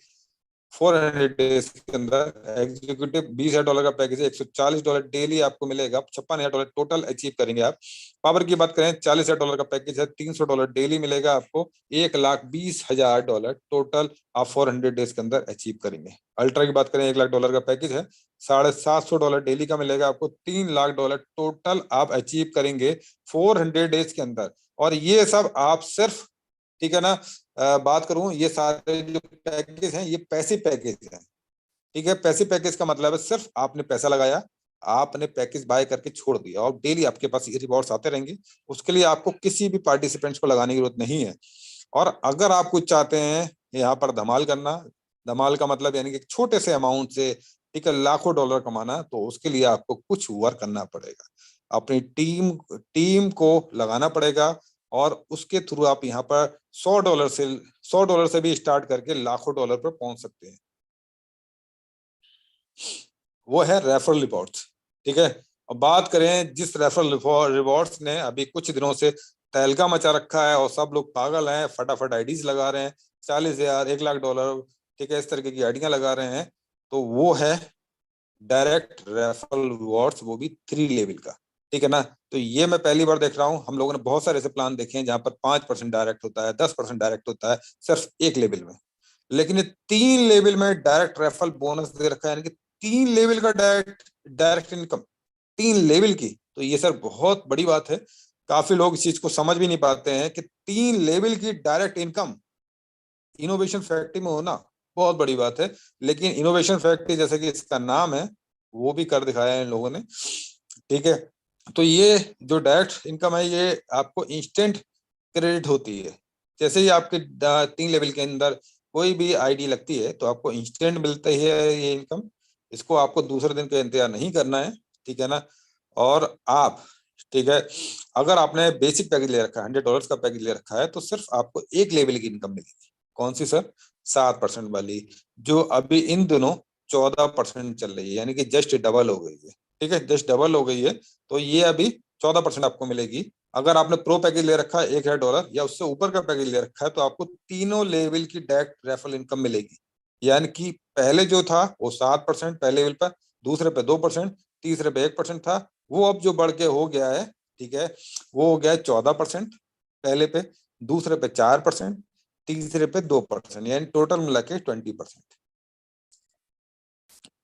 400 डेज के अंदर। एग्जीक्यूटिव $20,000 का पैकेज है, $140 डेली आपको मिलेगा, $56,000 टोटल अचीव करेंगे आप। पावर की बात करें $40,000 का पैकेज है, $300 डेली मिलेगा आपको, $1,20,000 टोटल आप 400 डेज के अंदर अचीव करेंगे। अल्ट्रा की बात करें $1,00,000 का पैकेज है, $750 डेली का मिलेगा आपको, $3,00,000 टोटल आप अचीव करेंगे 400 डेज के अंदर। और ये सब आप सिर्फ, ठीक है ना, बात करूं ये सारे जो पैकेज हैं ये पैसिव पैकेज हैं, ठीक है। पैसिव पैकेज का मतलब है सिर्फ आपने पैसा लगाया, आपने पैकेज बाय करके छोड़ दिया और डेली आपके पास ये रिवॉर्ड्स आते रहेंगे। उसके लिए आपको किसी भी पार्टिसिपेंट्स को लगाने की जरूरत नहीं है। और अगर आप कुछ चाहते हैं यहाँ पर धमाल करना, धमाल का मतलब यानी कि छोटे से अमाउंट से, ठीक है, लाखों डॉलर कमाना, तो उसके लिए आपको कुछ वर्क करना पड़ेगा, अपनी टीम को लगाना पड़ेगा और उसके थ्रू आप यहाँ पर $100 से भी स्टार्ट करके लाखों डॉलर पर पहुंच सकते हैं। वो है रेफरल रिवॉर्ड्स, ठीक है। अब बात करें जिस रेफरल रिवॉर्ड्स ने अभी कुछ दिनों से तहलका मचा रखा है और सब लोग पागल हैं, फटाफट आईडीज लगा रहे हैं, 40,000 $1,00,000, ठीक है, इस तरीके की आईडियां लगा रहे हैं, तो वो है डायरेक्ट रेफरल रिवॉर्ड्स, वो भी 3 लेवल का, ठीक है ना। तो ये मैं पहली बार देख रहा हूँ। हम लोगों ने बहुत सारे ऐसे प्लान देखे हैं जहां पर 5% डायरेक्ट होता है, 10% डायरेक्ट होता है सिर्फ एक लेवल में, लेकिन ये 3 लेवल में डायरेक्ट रेफरल बोनस दे रखा है, यानी कि 3 लेवल का डायरेक्ट इनकम, 3 लेवल की। तो ये सर बहुत बड़ी बात है, काफी लोग इस चीज को समझ भी नहीं पाते हैं कि 3 लेवल की डायरेक्ट इनकम इनोवेशन फैक्ट्री में होना बहुत बड़ी बात है। लेकिन इनोवेशन फैक्ट्री जैसे कि इसका नाम है वो भी कर दिखाया है इन लोगों ने, ठीक है। तो ये जो डायरेक्ट इनकम है ये आपको इंस्टेंट क्रेडिट होती है। जैसे ही आपके 3 लेवल के अंदर कोई भी आईडी लगती है तो आपको इंस्टेंट मिलता ही है ये इनकम। इसको आपको दूसरे दिन का इंतजार नहीं करना है, ठीक है ना। और आप, ठीक है, अगर आपने बेसिक पैकेज ले रखा है, $100 का पैकेज ले रखा है, तो सिर्फ आपको एक लेवल की इनकम मिलेगी। कौन सी सर? 7% वाली, जो अभी इन दिनों 14% चल रही है, यानी कि जस्ट डबल हो गई है, ठीक है, जस्ट डबल हो गई है। तो ये अभी 14% आपको मिलेगी। अगर आपने प्रो पैकेज ले रखा है $1,000 या उससे ऊपर का पैकेज ले रखा है, तो आपको तीनों लेवल की डायरेक्ट रेफरल इनकम मिलेगी। यानी कि पहले जो था वो 7% पहले लेवल पर, दूसरे पे 2%, तीसरे पे 1% था, वो अब जो बढ़ के हो गया है, ठीक है, वो हो गया 14% पहले पे, दूसरे पे 4%, तीसरे पे 2%, यानी टोटल मिला के 20%।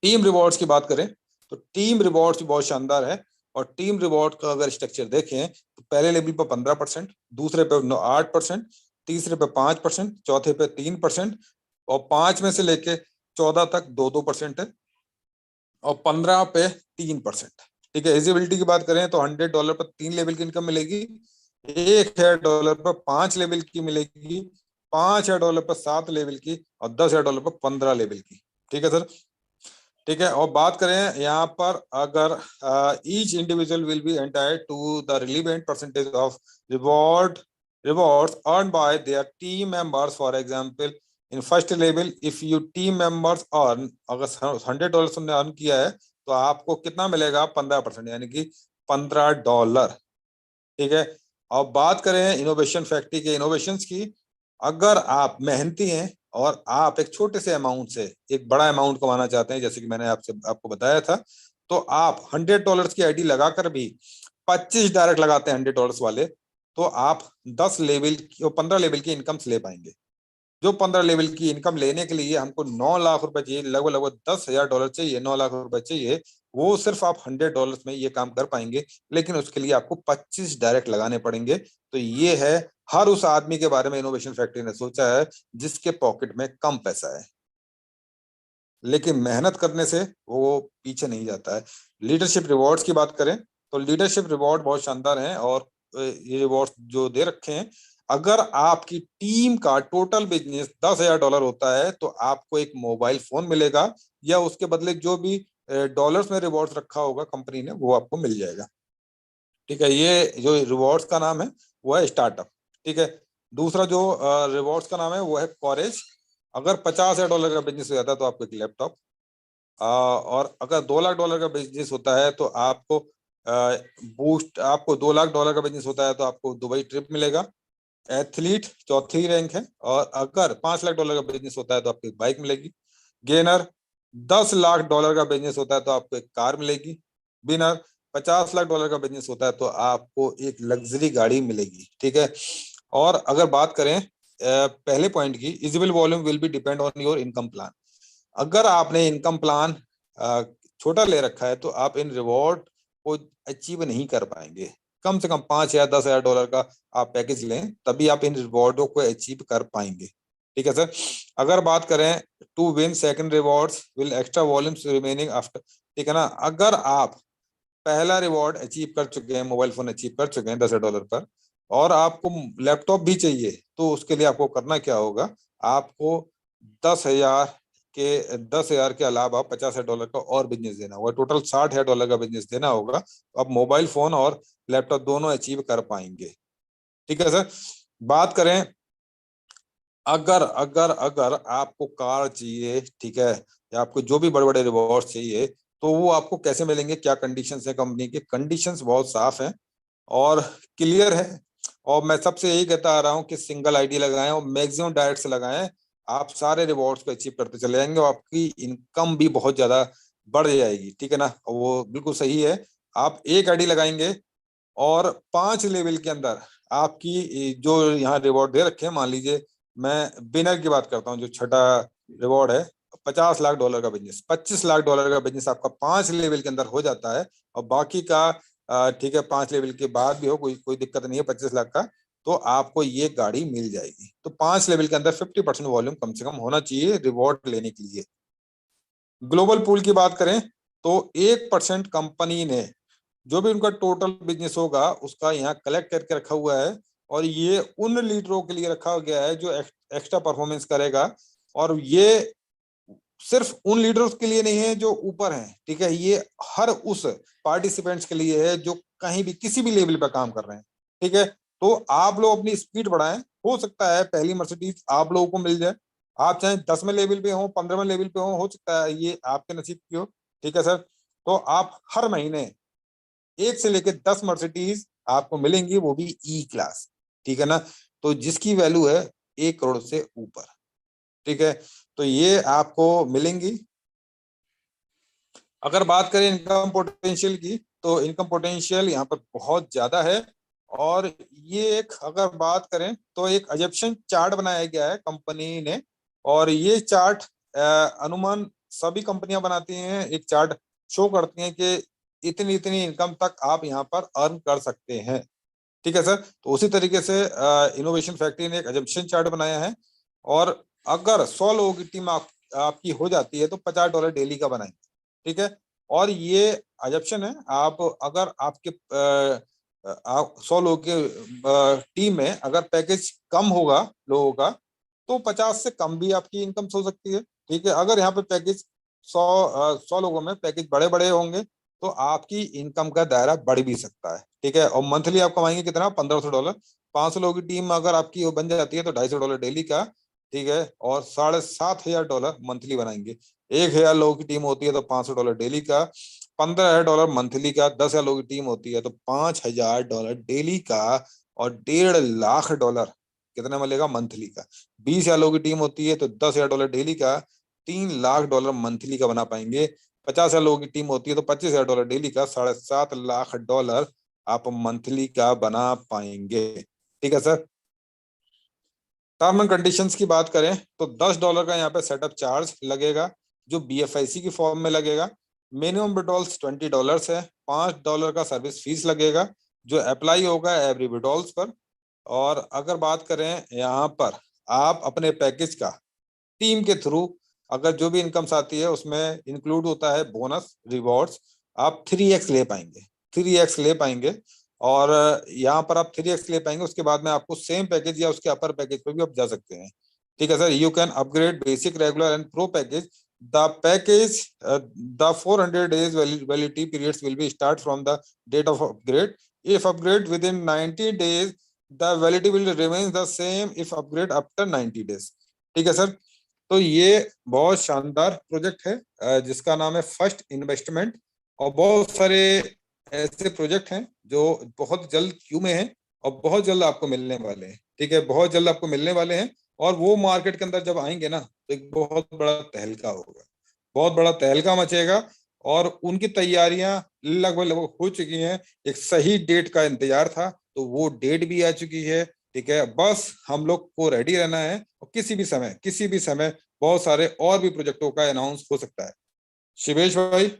टीम रिवॉर्ड्स की बात करें तो टीम रिवॉर्ड्स बहुत शानदार है। और टीम रिवॉर्ड का अगर स्ट्रक्चर देखें तो पहले लेवल पर 15%, दूसरे पे 8%, तीसरे पे 5%, चौथे पे 3%, और 5 में से लेके 14 तक 2% है, और 15 पे 3%, ठीक है। एलिजिबिलिटी की बात करें तो $100 पर 3 लेवल की इनकम मिलेगी, $1,000 पर 5 लेवल की मिलेगी, $5,000 पर 7 लेवल की, और $10,000 पर 15 लेवल की, ठीक है सर, ठीक है। और बात करें यहाँ पर अगर each individual will be entitled to the relevant percentage of rewards earn by their team members. For example in first level if you team members earn, अगर $100 तुमने अर्न किया है तो आपको कितना मिलेगा? 15%, यानी कि $15, ठीक है। अब बात करें इनोवेशन फैक्ट्री के इनोवेशंस की, अगर आप मेहनती हैं और आप एक छोटे से अमाउंट से एक बड़ा अमाउंट कमाना चाहते हैं, जैसे कि मैंने आपको बताया था, तो आप $100 की आईडी लगाकर भी 25 डायरेक्ट लगाते हैं $100 वाले, तो आप 10 लेवल की और 15 लेवल की इनकम ले पाएंगे। जो 15 लेवल की इनकम लेने के लिए हमको 9 लाख रुपए चाहिए, लगभग $10,000 चाहिए, 9 लाख रुपए चाहिए, वो सिर्फ आप $100 में ये काम कर पाएंगे। लेकिन उसके लिए आपको 25 डायरेक्ट लगाने पड़ेंगे। तो ये है हर उस आदमी के बारे में इनोवेशन फैक्ट्री ने सोचा है जिसके पॉकेट में कम पैसा है, लेकिन मेहनत करने से वो पीछे नहीं जाता है। लीडरशिप रिवॉर्ड्स की बात करें तो लीडरशिप रिवॉर्ड बहुत शानदार हैं, और ये रिवॉर्ड जो दे रखे हैं, अगर आपकी टीम का टोटल बिजनेस $10,000 होता है तो आपको एक मोबाइल फोन मिलेगा, या उसके बदले जो भी डॉलर्स में रिवॉर्ड्स रखा होगा कंपनी ने वो आपको मिल जाएगा, ठीक है। ये जो रिवॉर्ड्स का नाम है वो है स्टार्टअप, ठीक है। दूसरा जो रिवॉर्ड्स का नाम है वो है कॉरेज। अगर $50,000 का बिजनेस हो जाता है तो आपको एक लैपटॉप, और अगर $2 लाख का बिजनेस होता है तो आपको बूस्ट, आपको $2 लाख का बिजनेस होता है तो आपको दुबई ट्रिप मिलेगा। एथलीट चौथी रैंक है, और अगर $5 लाख का बिजनेस होता है तो आपको एक बाइक मिलेगी। गेनर $10 लाख का बिजनेस होता है तो आपको एक कार मिलेगी। विनर $50 लाख का बिजनेस होता है तो आपको एक लग्जरी गाड़ी मिलेगी, ठीक है। और अगर बात करें पहले पॉइंट की, eligible volume will be depend on your income plan. अगर आपने इनकम प्लान छोटा ले रखा है तो आप इन रिवॉर्ड को अचीव नहीं कर पाएंगे। कम से कम $5,000 या $10,000 का आप पैकेज लें, तभी आप इन रिवॉर्डों को अचीव कर पाएंगे, ठीक है सर। अगर बात करें to win second rewards will extra volumes remaining after, ठीक है ना, अगर आप पहला रिवॉर्ड अचीव कर चुके हैं, मोबाइल फोन अचीव कर चुके हैं $10,000 पर, और आपको लैपटॉप भी चाहिए, तो उसके लिए आपको करना क्या होगा, आपको 10,000 के अलावा $50,000 का और बिजनेस देना होगा, टोटल $60,000 का बिजनेस देना होगा। तो आप मोबाइल फोन और लैपटॉप दोनों अचीव कर पाएंगे। ठीक है सर। बात करें अगर अगर अगर आपको कार चाहिए, ठीक है, या आपको जो भी बड़े बड़े रिवॉर्ड चाहिए, तो वो आपको कैसे मिलेंगे, क्या कंडीशंस है कंपनी के? कंडीशंस बहुत साफ हैं और क्लियर है, और मैं सबसे यही कहता आ रहा हूँ कि सिंगल आईडी लगाएं और मैक्सिमम डायरेक्ट से लगाएं, आप सारे रिवॉर्ड्स को अचीव करते चले जाएंगे और आपकी इनकम भी बहुत ज्यादा बढ़ जाएगी। ठीक है ना, वो बिल्कुल सही है। आप एक आईडी लगाएंगे और 5 लेवल के अंदर आपकी जो यहाँ रिवॉर्ड दे रखे हैं, मान लीजिए मैं बिनर की बात करता हूँ, जो छठा रिवॉर्ड है $50 लाख का बिजनेस, $25 लाख का बिजनेस आपका 5 लेवल के अंदर हो जाता है, और बाकी का ठीक है 5 लेवल के बाद भी हो, कोई कोई दिक्कत नहीं है 25 लाख का, तो आपको ये गाड़ी मिल जाएगी। तो 5 लेवल के अंदर 50% वॉल्यूम कम से कम होना चाहिए रिवॉर्ड लेने के लिए। ग्लोबल पूल की बात करें तो 1% कंपनी ने जो भी उनका टोटल बिजनेस होगा उसका यहाँ कलेक्ट करके रखा हुआ है, और ये उन लीडरों के लिए रखा गया है जो एक्स्ट्रा परफॉर्मेंस करेगा, और ये सिर्फ उन लीडर्स के लिए नहीं है जो ऊपर हैं, ठीक है, ये हर उस पार्टिसिपेंट्स के लिए है जो कहीं भी किसी भी लेवल पर काम कर रहे हैं। ठीक है, तो आप लोग अपनी स्पीड बढ़ाएं, हो सकता है पहली मर्सिडीज आप लोगों को मिल जाए, आप चाहे 10वें लेवल पे हो, 15वें लेवल पे हो सकता है ये आपके नसीब की हो। ठीक है सर, तो आप हर महीने 1 से लेकर 10 मर्सिडीज आपको मिलेंगी, वो भी ई क्लास। ठीक है ना, तो जिसकी वैल्यू है 1 करोड़ से ऊपर। ठीक है, तो ये आपको मिलेंगी। अगर बात करें इनकम पोटेंशियल की, तो इनकम पोटेंशियल यहाँ पर बहुत ज्यादा है, और ये एक अगर बात करें तो एक अजम्पशन चार्ट बनाया गया है कंपनी ने, और ये चार्ट अनुमान सभी कंपनियां बनाती हैं, एक चार्ट शो करती हैं कि इतनी इतनी इनकम तक आप यहाँ पर अर्न कर सकते हैं। ठीक है सर, तो उसी तरीके से इनोवेशन फैक्ट्री ने एक अजम्पशन चार्ट बनाया है, और अगर 100 लोगों की टीम आपकी हो जाती है तो $50 डेली का बनाएंगे। ठीक है, और ये अजम्पशन है, आप अगर आपके 100 लोगों के टीम में अगर पैकेज कम होगा लोगों का, तो 50 से कम भी आपकी इनकम हो सकती है। ठीक है, अगर यहाँ पे पैकेज 100 लोगों में पैकेज बड़े बड़े होंगे तो आपकी इनकम का दायरा बढ़ भी सकता है। ठीक है, और मंथली आप कमाएंगे कितना, $1,500। 500 लोगों की टीम अगर आपकी वो बन जाती है तो $250 डेली का। ठीक है, और $7,500 मंथली बनाएंगे। 1,000 लोगों की टीम होती है तो $500 डेली का, $15,000 मंथली का। 10,000 लोगों की टीम होती है तो $5,000 डेली का, और $1.5 लाख कितना मिलेगा मंथली का। 20,000 लोगों की टीम होती है तो $10,000 डेली का, $3 लाख मंथली का बना पाएंगे। 50,000 लोगों की टीम होती है तो $25,000 डेली का, $7.5 लाख आप मंथली का बना पाएंगे। ठीक है सर। टर्म एंड कंडीशंस की बात करें तो $10 का यहाँ पे सेटअप चार्ज लगेगा जो BFIC की फॉर्म में लगेगा। मिनिमम विड्रॉल्स $20 है। $5 का सर्विस फीस लगेगा जो अप्लाई होगा एवरी विड्रॉल्स पर। और अगर बात करें यहाँ पर आप अपने पैकेज का टीम के थ्रू अगर जो भी इनकम्स आती है उसमें इंक्लूड होता है बोनस रिवॉर्ड्स, आप 3x ले पाएंगे, 3x ले पाएंगे। और यहाँ पर आप 3x ले पाएंगे, उसके बाद में आपको सेम पैकेज या उसके अपर पैकेज पे भी आप जा सकते हैं। ठीक है sir, you can upgrade basic, regular and pro package. The package the 400 days validity periods will be start from the date of upgrade. If upgrade within 90 days, the validity will remain the same if upgrade after 90 days. ठीक है sir, तो ये बहुत शानदार project है जिसका नाम है फर्स्ट इन्वेस्टमेंट, और बहुत सारे ऐसे प्रोजेक्ट हैं जो बहुत जल्द क्यू में हैं और बहुत जल्द आपको मिलने वाले हैं। ठीक है, बहुत जल्द आपको मिलने वाले हैं, और वो मार्केट के अंदर जब आएंगे ना तो एक बहुत बड़ा तहलका होगा, बहुत बड़ा तहलका मचेगा, और उनकी तैयारियां लगभग लगभग हो चुकी हैं। एक सही डेट का इंतजार था तो वो डेट भी आ चुकी है। ठीक है, बस हम लोग को रेडी रहना है, और किसी भी समय बहुत सारे और भी प्रोजेक्टों का अनाउंस हो सकता है। शिवेश भाई।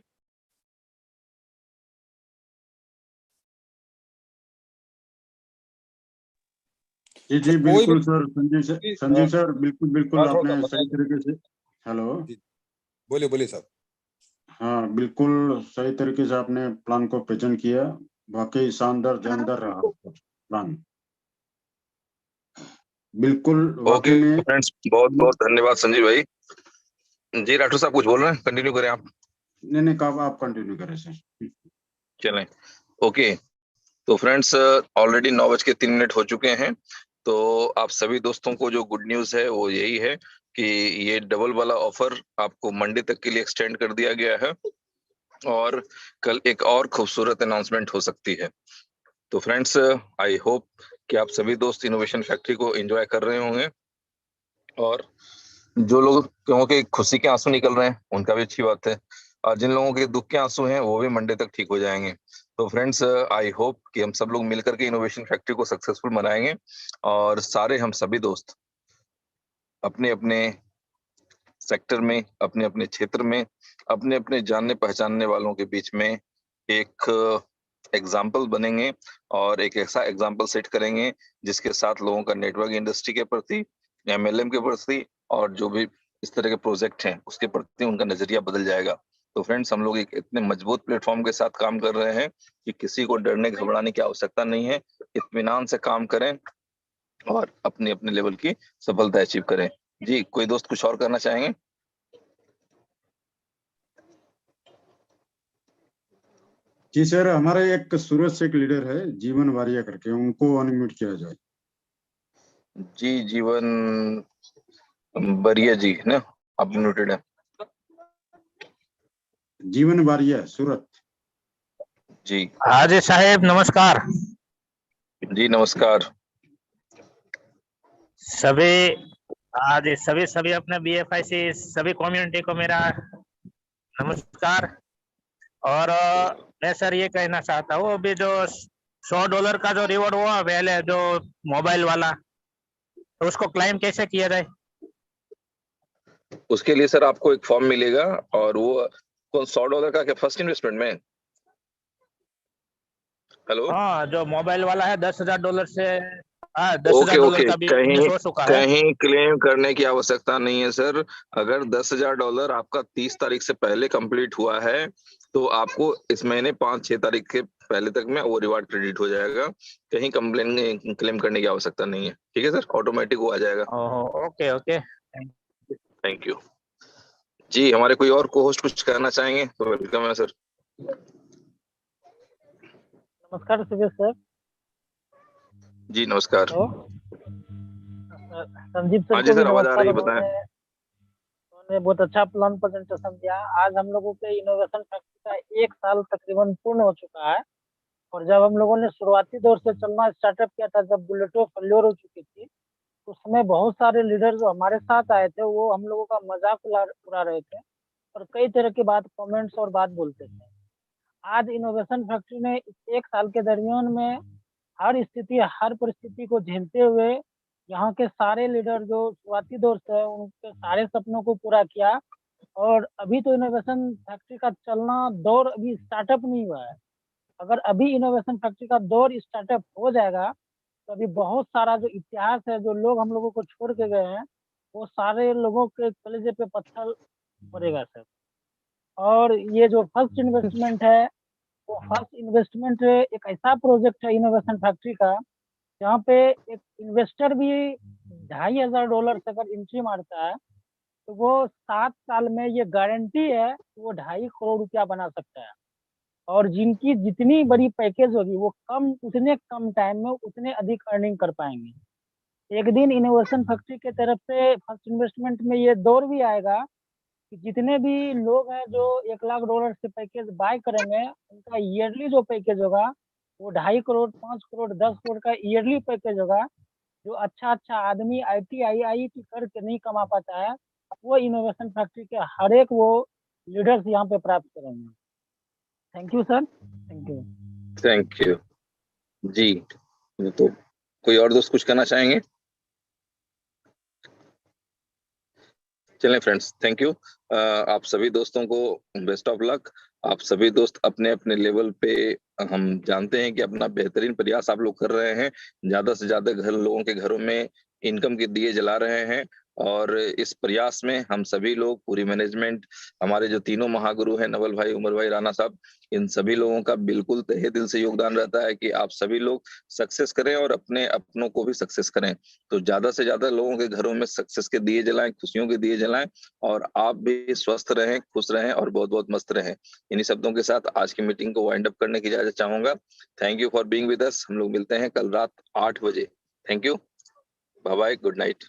जी जी कोई भी बिल्कुल सर, संजय सर बिल्कुल बिल्कुल हाँ, थोड़ा आपने सा सही बता तरीके से। हेलो। बोलिए बोलिए साहब। हाँ बिल्कुल सही तरीके से आपने प्लान को प्रेजेंट किया, वाकई शानदार जानदार रहा प्लान, बिल्कुल वाकई ओके में। फ्रेंड्स, बहुत बहुत धन्यवाद संजीव भाई। जी राठौर साहब कुछ बोल रहे हैं, कंटिन्यू करें आप। नहीं नहीं, कब आप कंटिन्यू करें सर। चलें, ओके। तो फ्रेंड्स ऑलरेडी 9:03 हो चुके हैं। तो आप सभी दोस्तों को जो गुड न्यूज है वो यही है कि ये डबल वाला ऑफर आपको मंडे तक के लिए एक्सटेंड कर दिया गया है और कल एक और खूबसूरत अनाउंसमेंट हो सकती है। तो फ्रेंड्स आई होप कि आप सभी दोस्त इनोवेशन फैक्ट्री को एंजॉय कर रहे होंगे और जो लोगों के खुशी के आंसू निकल रहे हैं उनका भी अच्छी बात है, और जिन लोगों के दुख के आंसू हैं वो भी मंडे तक ठीक हो जाएंगे। तो फ्रेंड्स आई होप कि हम सब लोग मिलकर के इनोवेशन फैक्ट्री को सक्सेसफुल बनाएंगे और सारे हम सभी दोस्त अपने अपने सेक्टर में, अपने अपने क्षेत्र में, अपने अपने जानने पहचानने वालों के बीच में एक एग्जाम्पल बनेंगे और एक ऐसा एग्जाम्पल सेट करेंगे जिसके साथ लोगों का नेटवर्क इंडस्ट्री के प्रति, एमएलएम के प्रति और जो भी इस तरह के प्रोजेक्ट हैं उसके प्रति उनका नजरिया बदल जाएगा। तो फ्रेंड्स हम लोग एक इतने मजबूत प्लेटफॉर्म के साथ काम कर रहे हैं कि किसी को डरने घबराने की आवश्यकता नहीं है। इत्मीनान से काम करें और अपने अपने लेवल की सफलता अचीव करें। जी कोई दोस्त कुछ और करना चाहेंगे? जी सर, हमारे एक सूरत से एक लीडर है जीवन वारिया करके, उनको अनम्यूट किया जाए। जी जीवन बरिया जी ना, आप म्यूटेड है। जीवन वारिया सूरत। जी हाँ जी साहेब, नमस्कार। जी नमस्कार। सभी हाँ जी, सभी अपने BFIC सभी कम्युनिटी को मेरा नमस्कार। और मैं सर ये कहना चाहता हूँ, अभी जो $100 का जो रिवॉर्ड हुआ पहले जो मोबाइल वाला, तो उसको क्लेम कैसे किया जाए? उसके लिए सर आपको एक फॉर्म मिलेगा और वो $100 का क्या फर्स्ट इन्वेस्टमेंट में? हेलो, हाँ, जो मोबाइल वाला है $10,000 से, हाँ ओके $10,000 ओके, का बिजनेस कहीं हो चुका है। कहीं क्लेम करने की आवश्यकता नहीं है सर। अगर $10,000 आपका 30 तारीख से पहले कंप्लीट हुआ है तो आपको इस महीने 5-6 तारीख के पहले तक में वो रिवार्ड क्रेडिट हो जाएगा। कहीं कंप्लेन क्लेम करने की आवश्यकता नहीं है, ठीक है सर, ऑटोमेटिक वो आ जाएगा। ओहो, ओके ओके। थैंक यू जी। हमारे कोई और को होस्ट कुछ कहना चाहेंगे तो वेलकम है सर। नमस्कार सुबह सर। जी नमस्कार। हेलो, संजीव सर हाँ जी को भी सर, आवाज आ नमस्कार। रही है, बताएं। उन्होंने बहुत अच्छा प्लान प्रेजेंटेशन दिया। आज हम लोगों के इनोवेशन फैक्ट्री का 1 साल तकरीबन पूर्ण हो चुका है। और जब हम लोगों ने शुरुआती दौर से चलना स्टार्टअप किया था, जब बुलेटो फेल्योर हो चुकी थी, उस समय बहुत सारे लीडर जो हमारे साथ आए थे वो हम लोगों का मजाक उड़ा रहे थे और कई तरह की बात, कमेंट्स और बात बोलते थे। आज इनोवेशन फैक्ट्री ने इस 1 साल के दरमियान में हर स्थिति, हर परिस्थिति को झेलते हुए यहाँ के सारे लीडर जो शुरुआती दौर से है उनके सारे सपनों को पूरा किया। और अभी तो इनोवेशन फैक्ट्री का चलना दौर अभी स्टार्टअप नहीं हुआ है। अगर अभी इनोवेशन फैक्ट्री का दौर स्टार्टअप हो जाएगा तो अभी बहुत सारा जो इतिहास है, जो लोग हम लोगों को छोड़ के गए हैं, वो सारे लोगों के कलेजे पे पत्थर पड़ेगा सर। और ये जो फर्स्ट इन्वेस्टमेंट है, वो फर्स्ट इन्वेस्टमेंट एक ऐसा प्रोजेक्ट है इनोवेशन फैक्ट्री का, जहाँ पे एक इन्वेस्टर भी $2,500 से अगर एंट्री मारता है तो वो 7 साल में ये गारंटी है कि वो 2.5 करोड़ रुपया बना सकता है। और जिनकी जितनी बड़ी पैकेज होगी वो उतने कम टाइम में उतने अधिक अर्निंग कर पाएंगे। एक दिन इनोवेशन फैक्ट्री के तरफ से फर्स्ट इन्वेस्टमेंट में ये दौर भी आएगा कि जितने भी लोग हैं जो $1 लाख से पैकेज बाय करेंगे, उनका ईयरली जो पैकेज होगा वो 2.5 करोड़, 5 करोड़, 10 करोड़ का ईयरली पैकेज होगा। जो अच्छा अच्छा आदमी IIT करके नहीं कमा पाता है, वो इनोवेशन फैक्ट्री के हर एक वो लीडर्स यहाँ पे प्राप्त करेंगे। Thank you sir, thank you. Thank you ji. तो कोई और दोस्त कुछ कहना चाहेंगे? चलें फ्रेंड्स, थैंक यू। आप सभी दोस्तों को बेस्ट ऑफ लक। आप सभी दोस्त अपने अपने लेवल पे हम जानते हैं कि अपना बेहतरीन प्रयास आप लोग कर रहे हैं, ज्यादा से ज्यादा लोगों के घरों में इनकम के दिए जला रहे हैं, और इस प्रयास में हम सभी लोग, पूरी मैनेजमेंट, हमारे जो तीनों महागुरु हैं, नवल भाई, उमर भाई, राणा साहब, इन सभी लोगों का बिल्कुल तहे दिल से योगदान रहता है कि आप सभी लोग सक्सेस करें और अपने अपनों को भी सक्सेस करें। तो ज्यादा से ज्यादा लोगों के घरों में सक्सेस के दिए जलाएं, खुशियों के दिए जलाएं, और आप भी स्वस्थ रहें, खुश रहें और बहुत बहुत मस्त रहें। इन्हीं शब्दों के साथ आज की मीटिंग को वाइंड अप करने की इजाजत चाहूंगा। Thank you for being with us. हम लोग मिलते हैं कल रात 8 बजे। Thank you, bye bye, good night.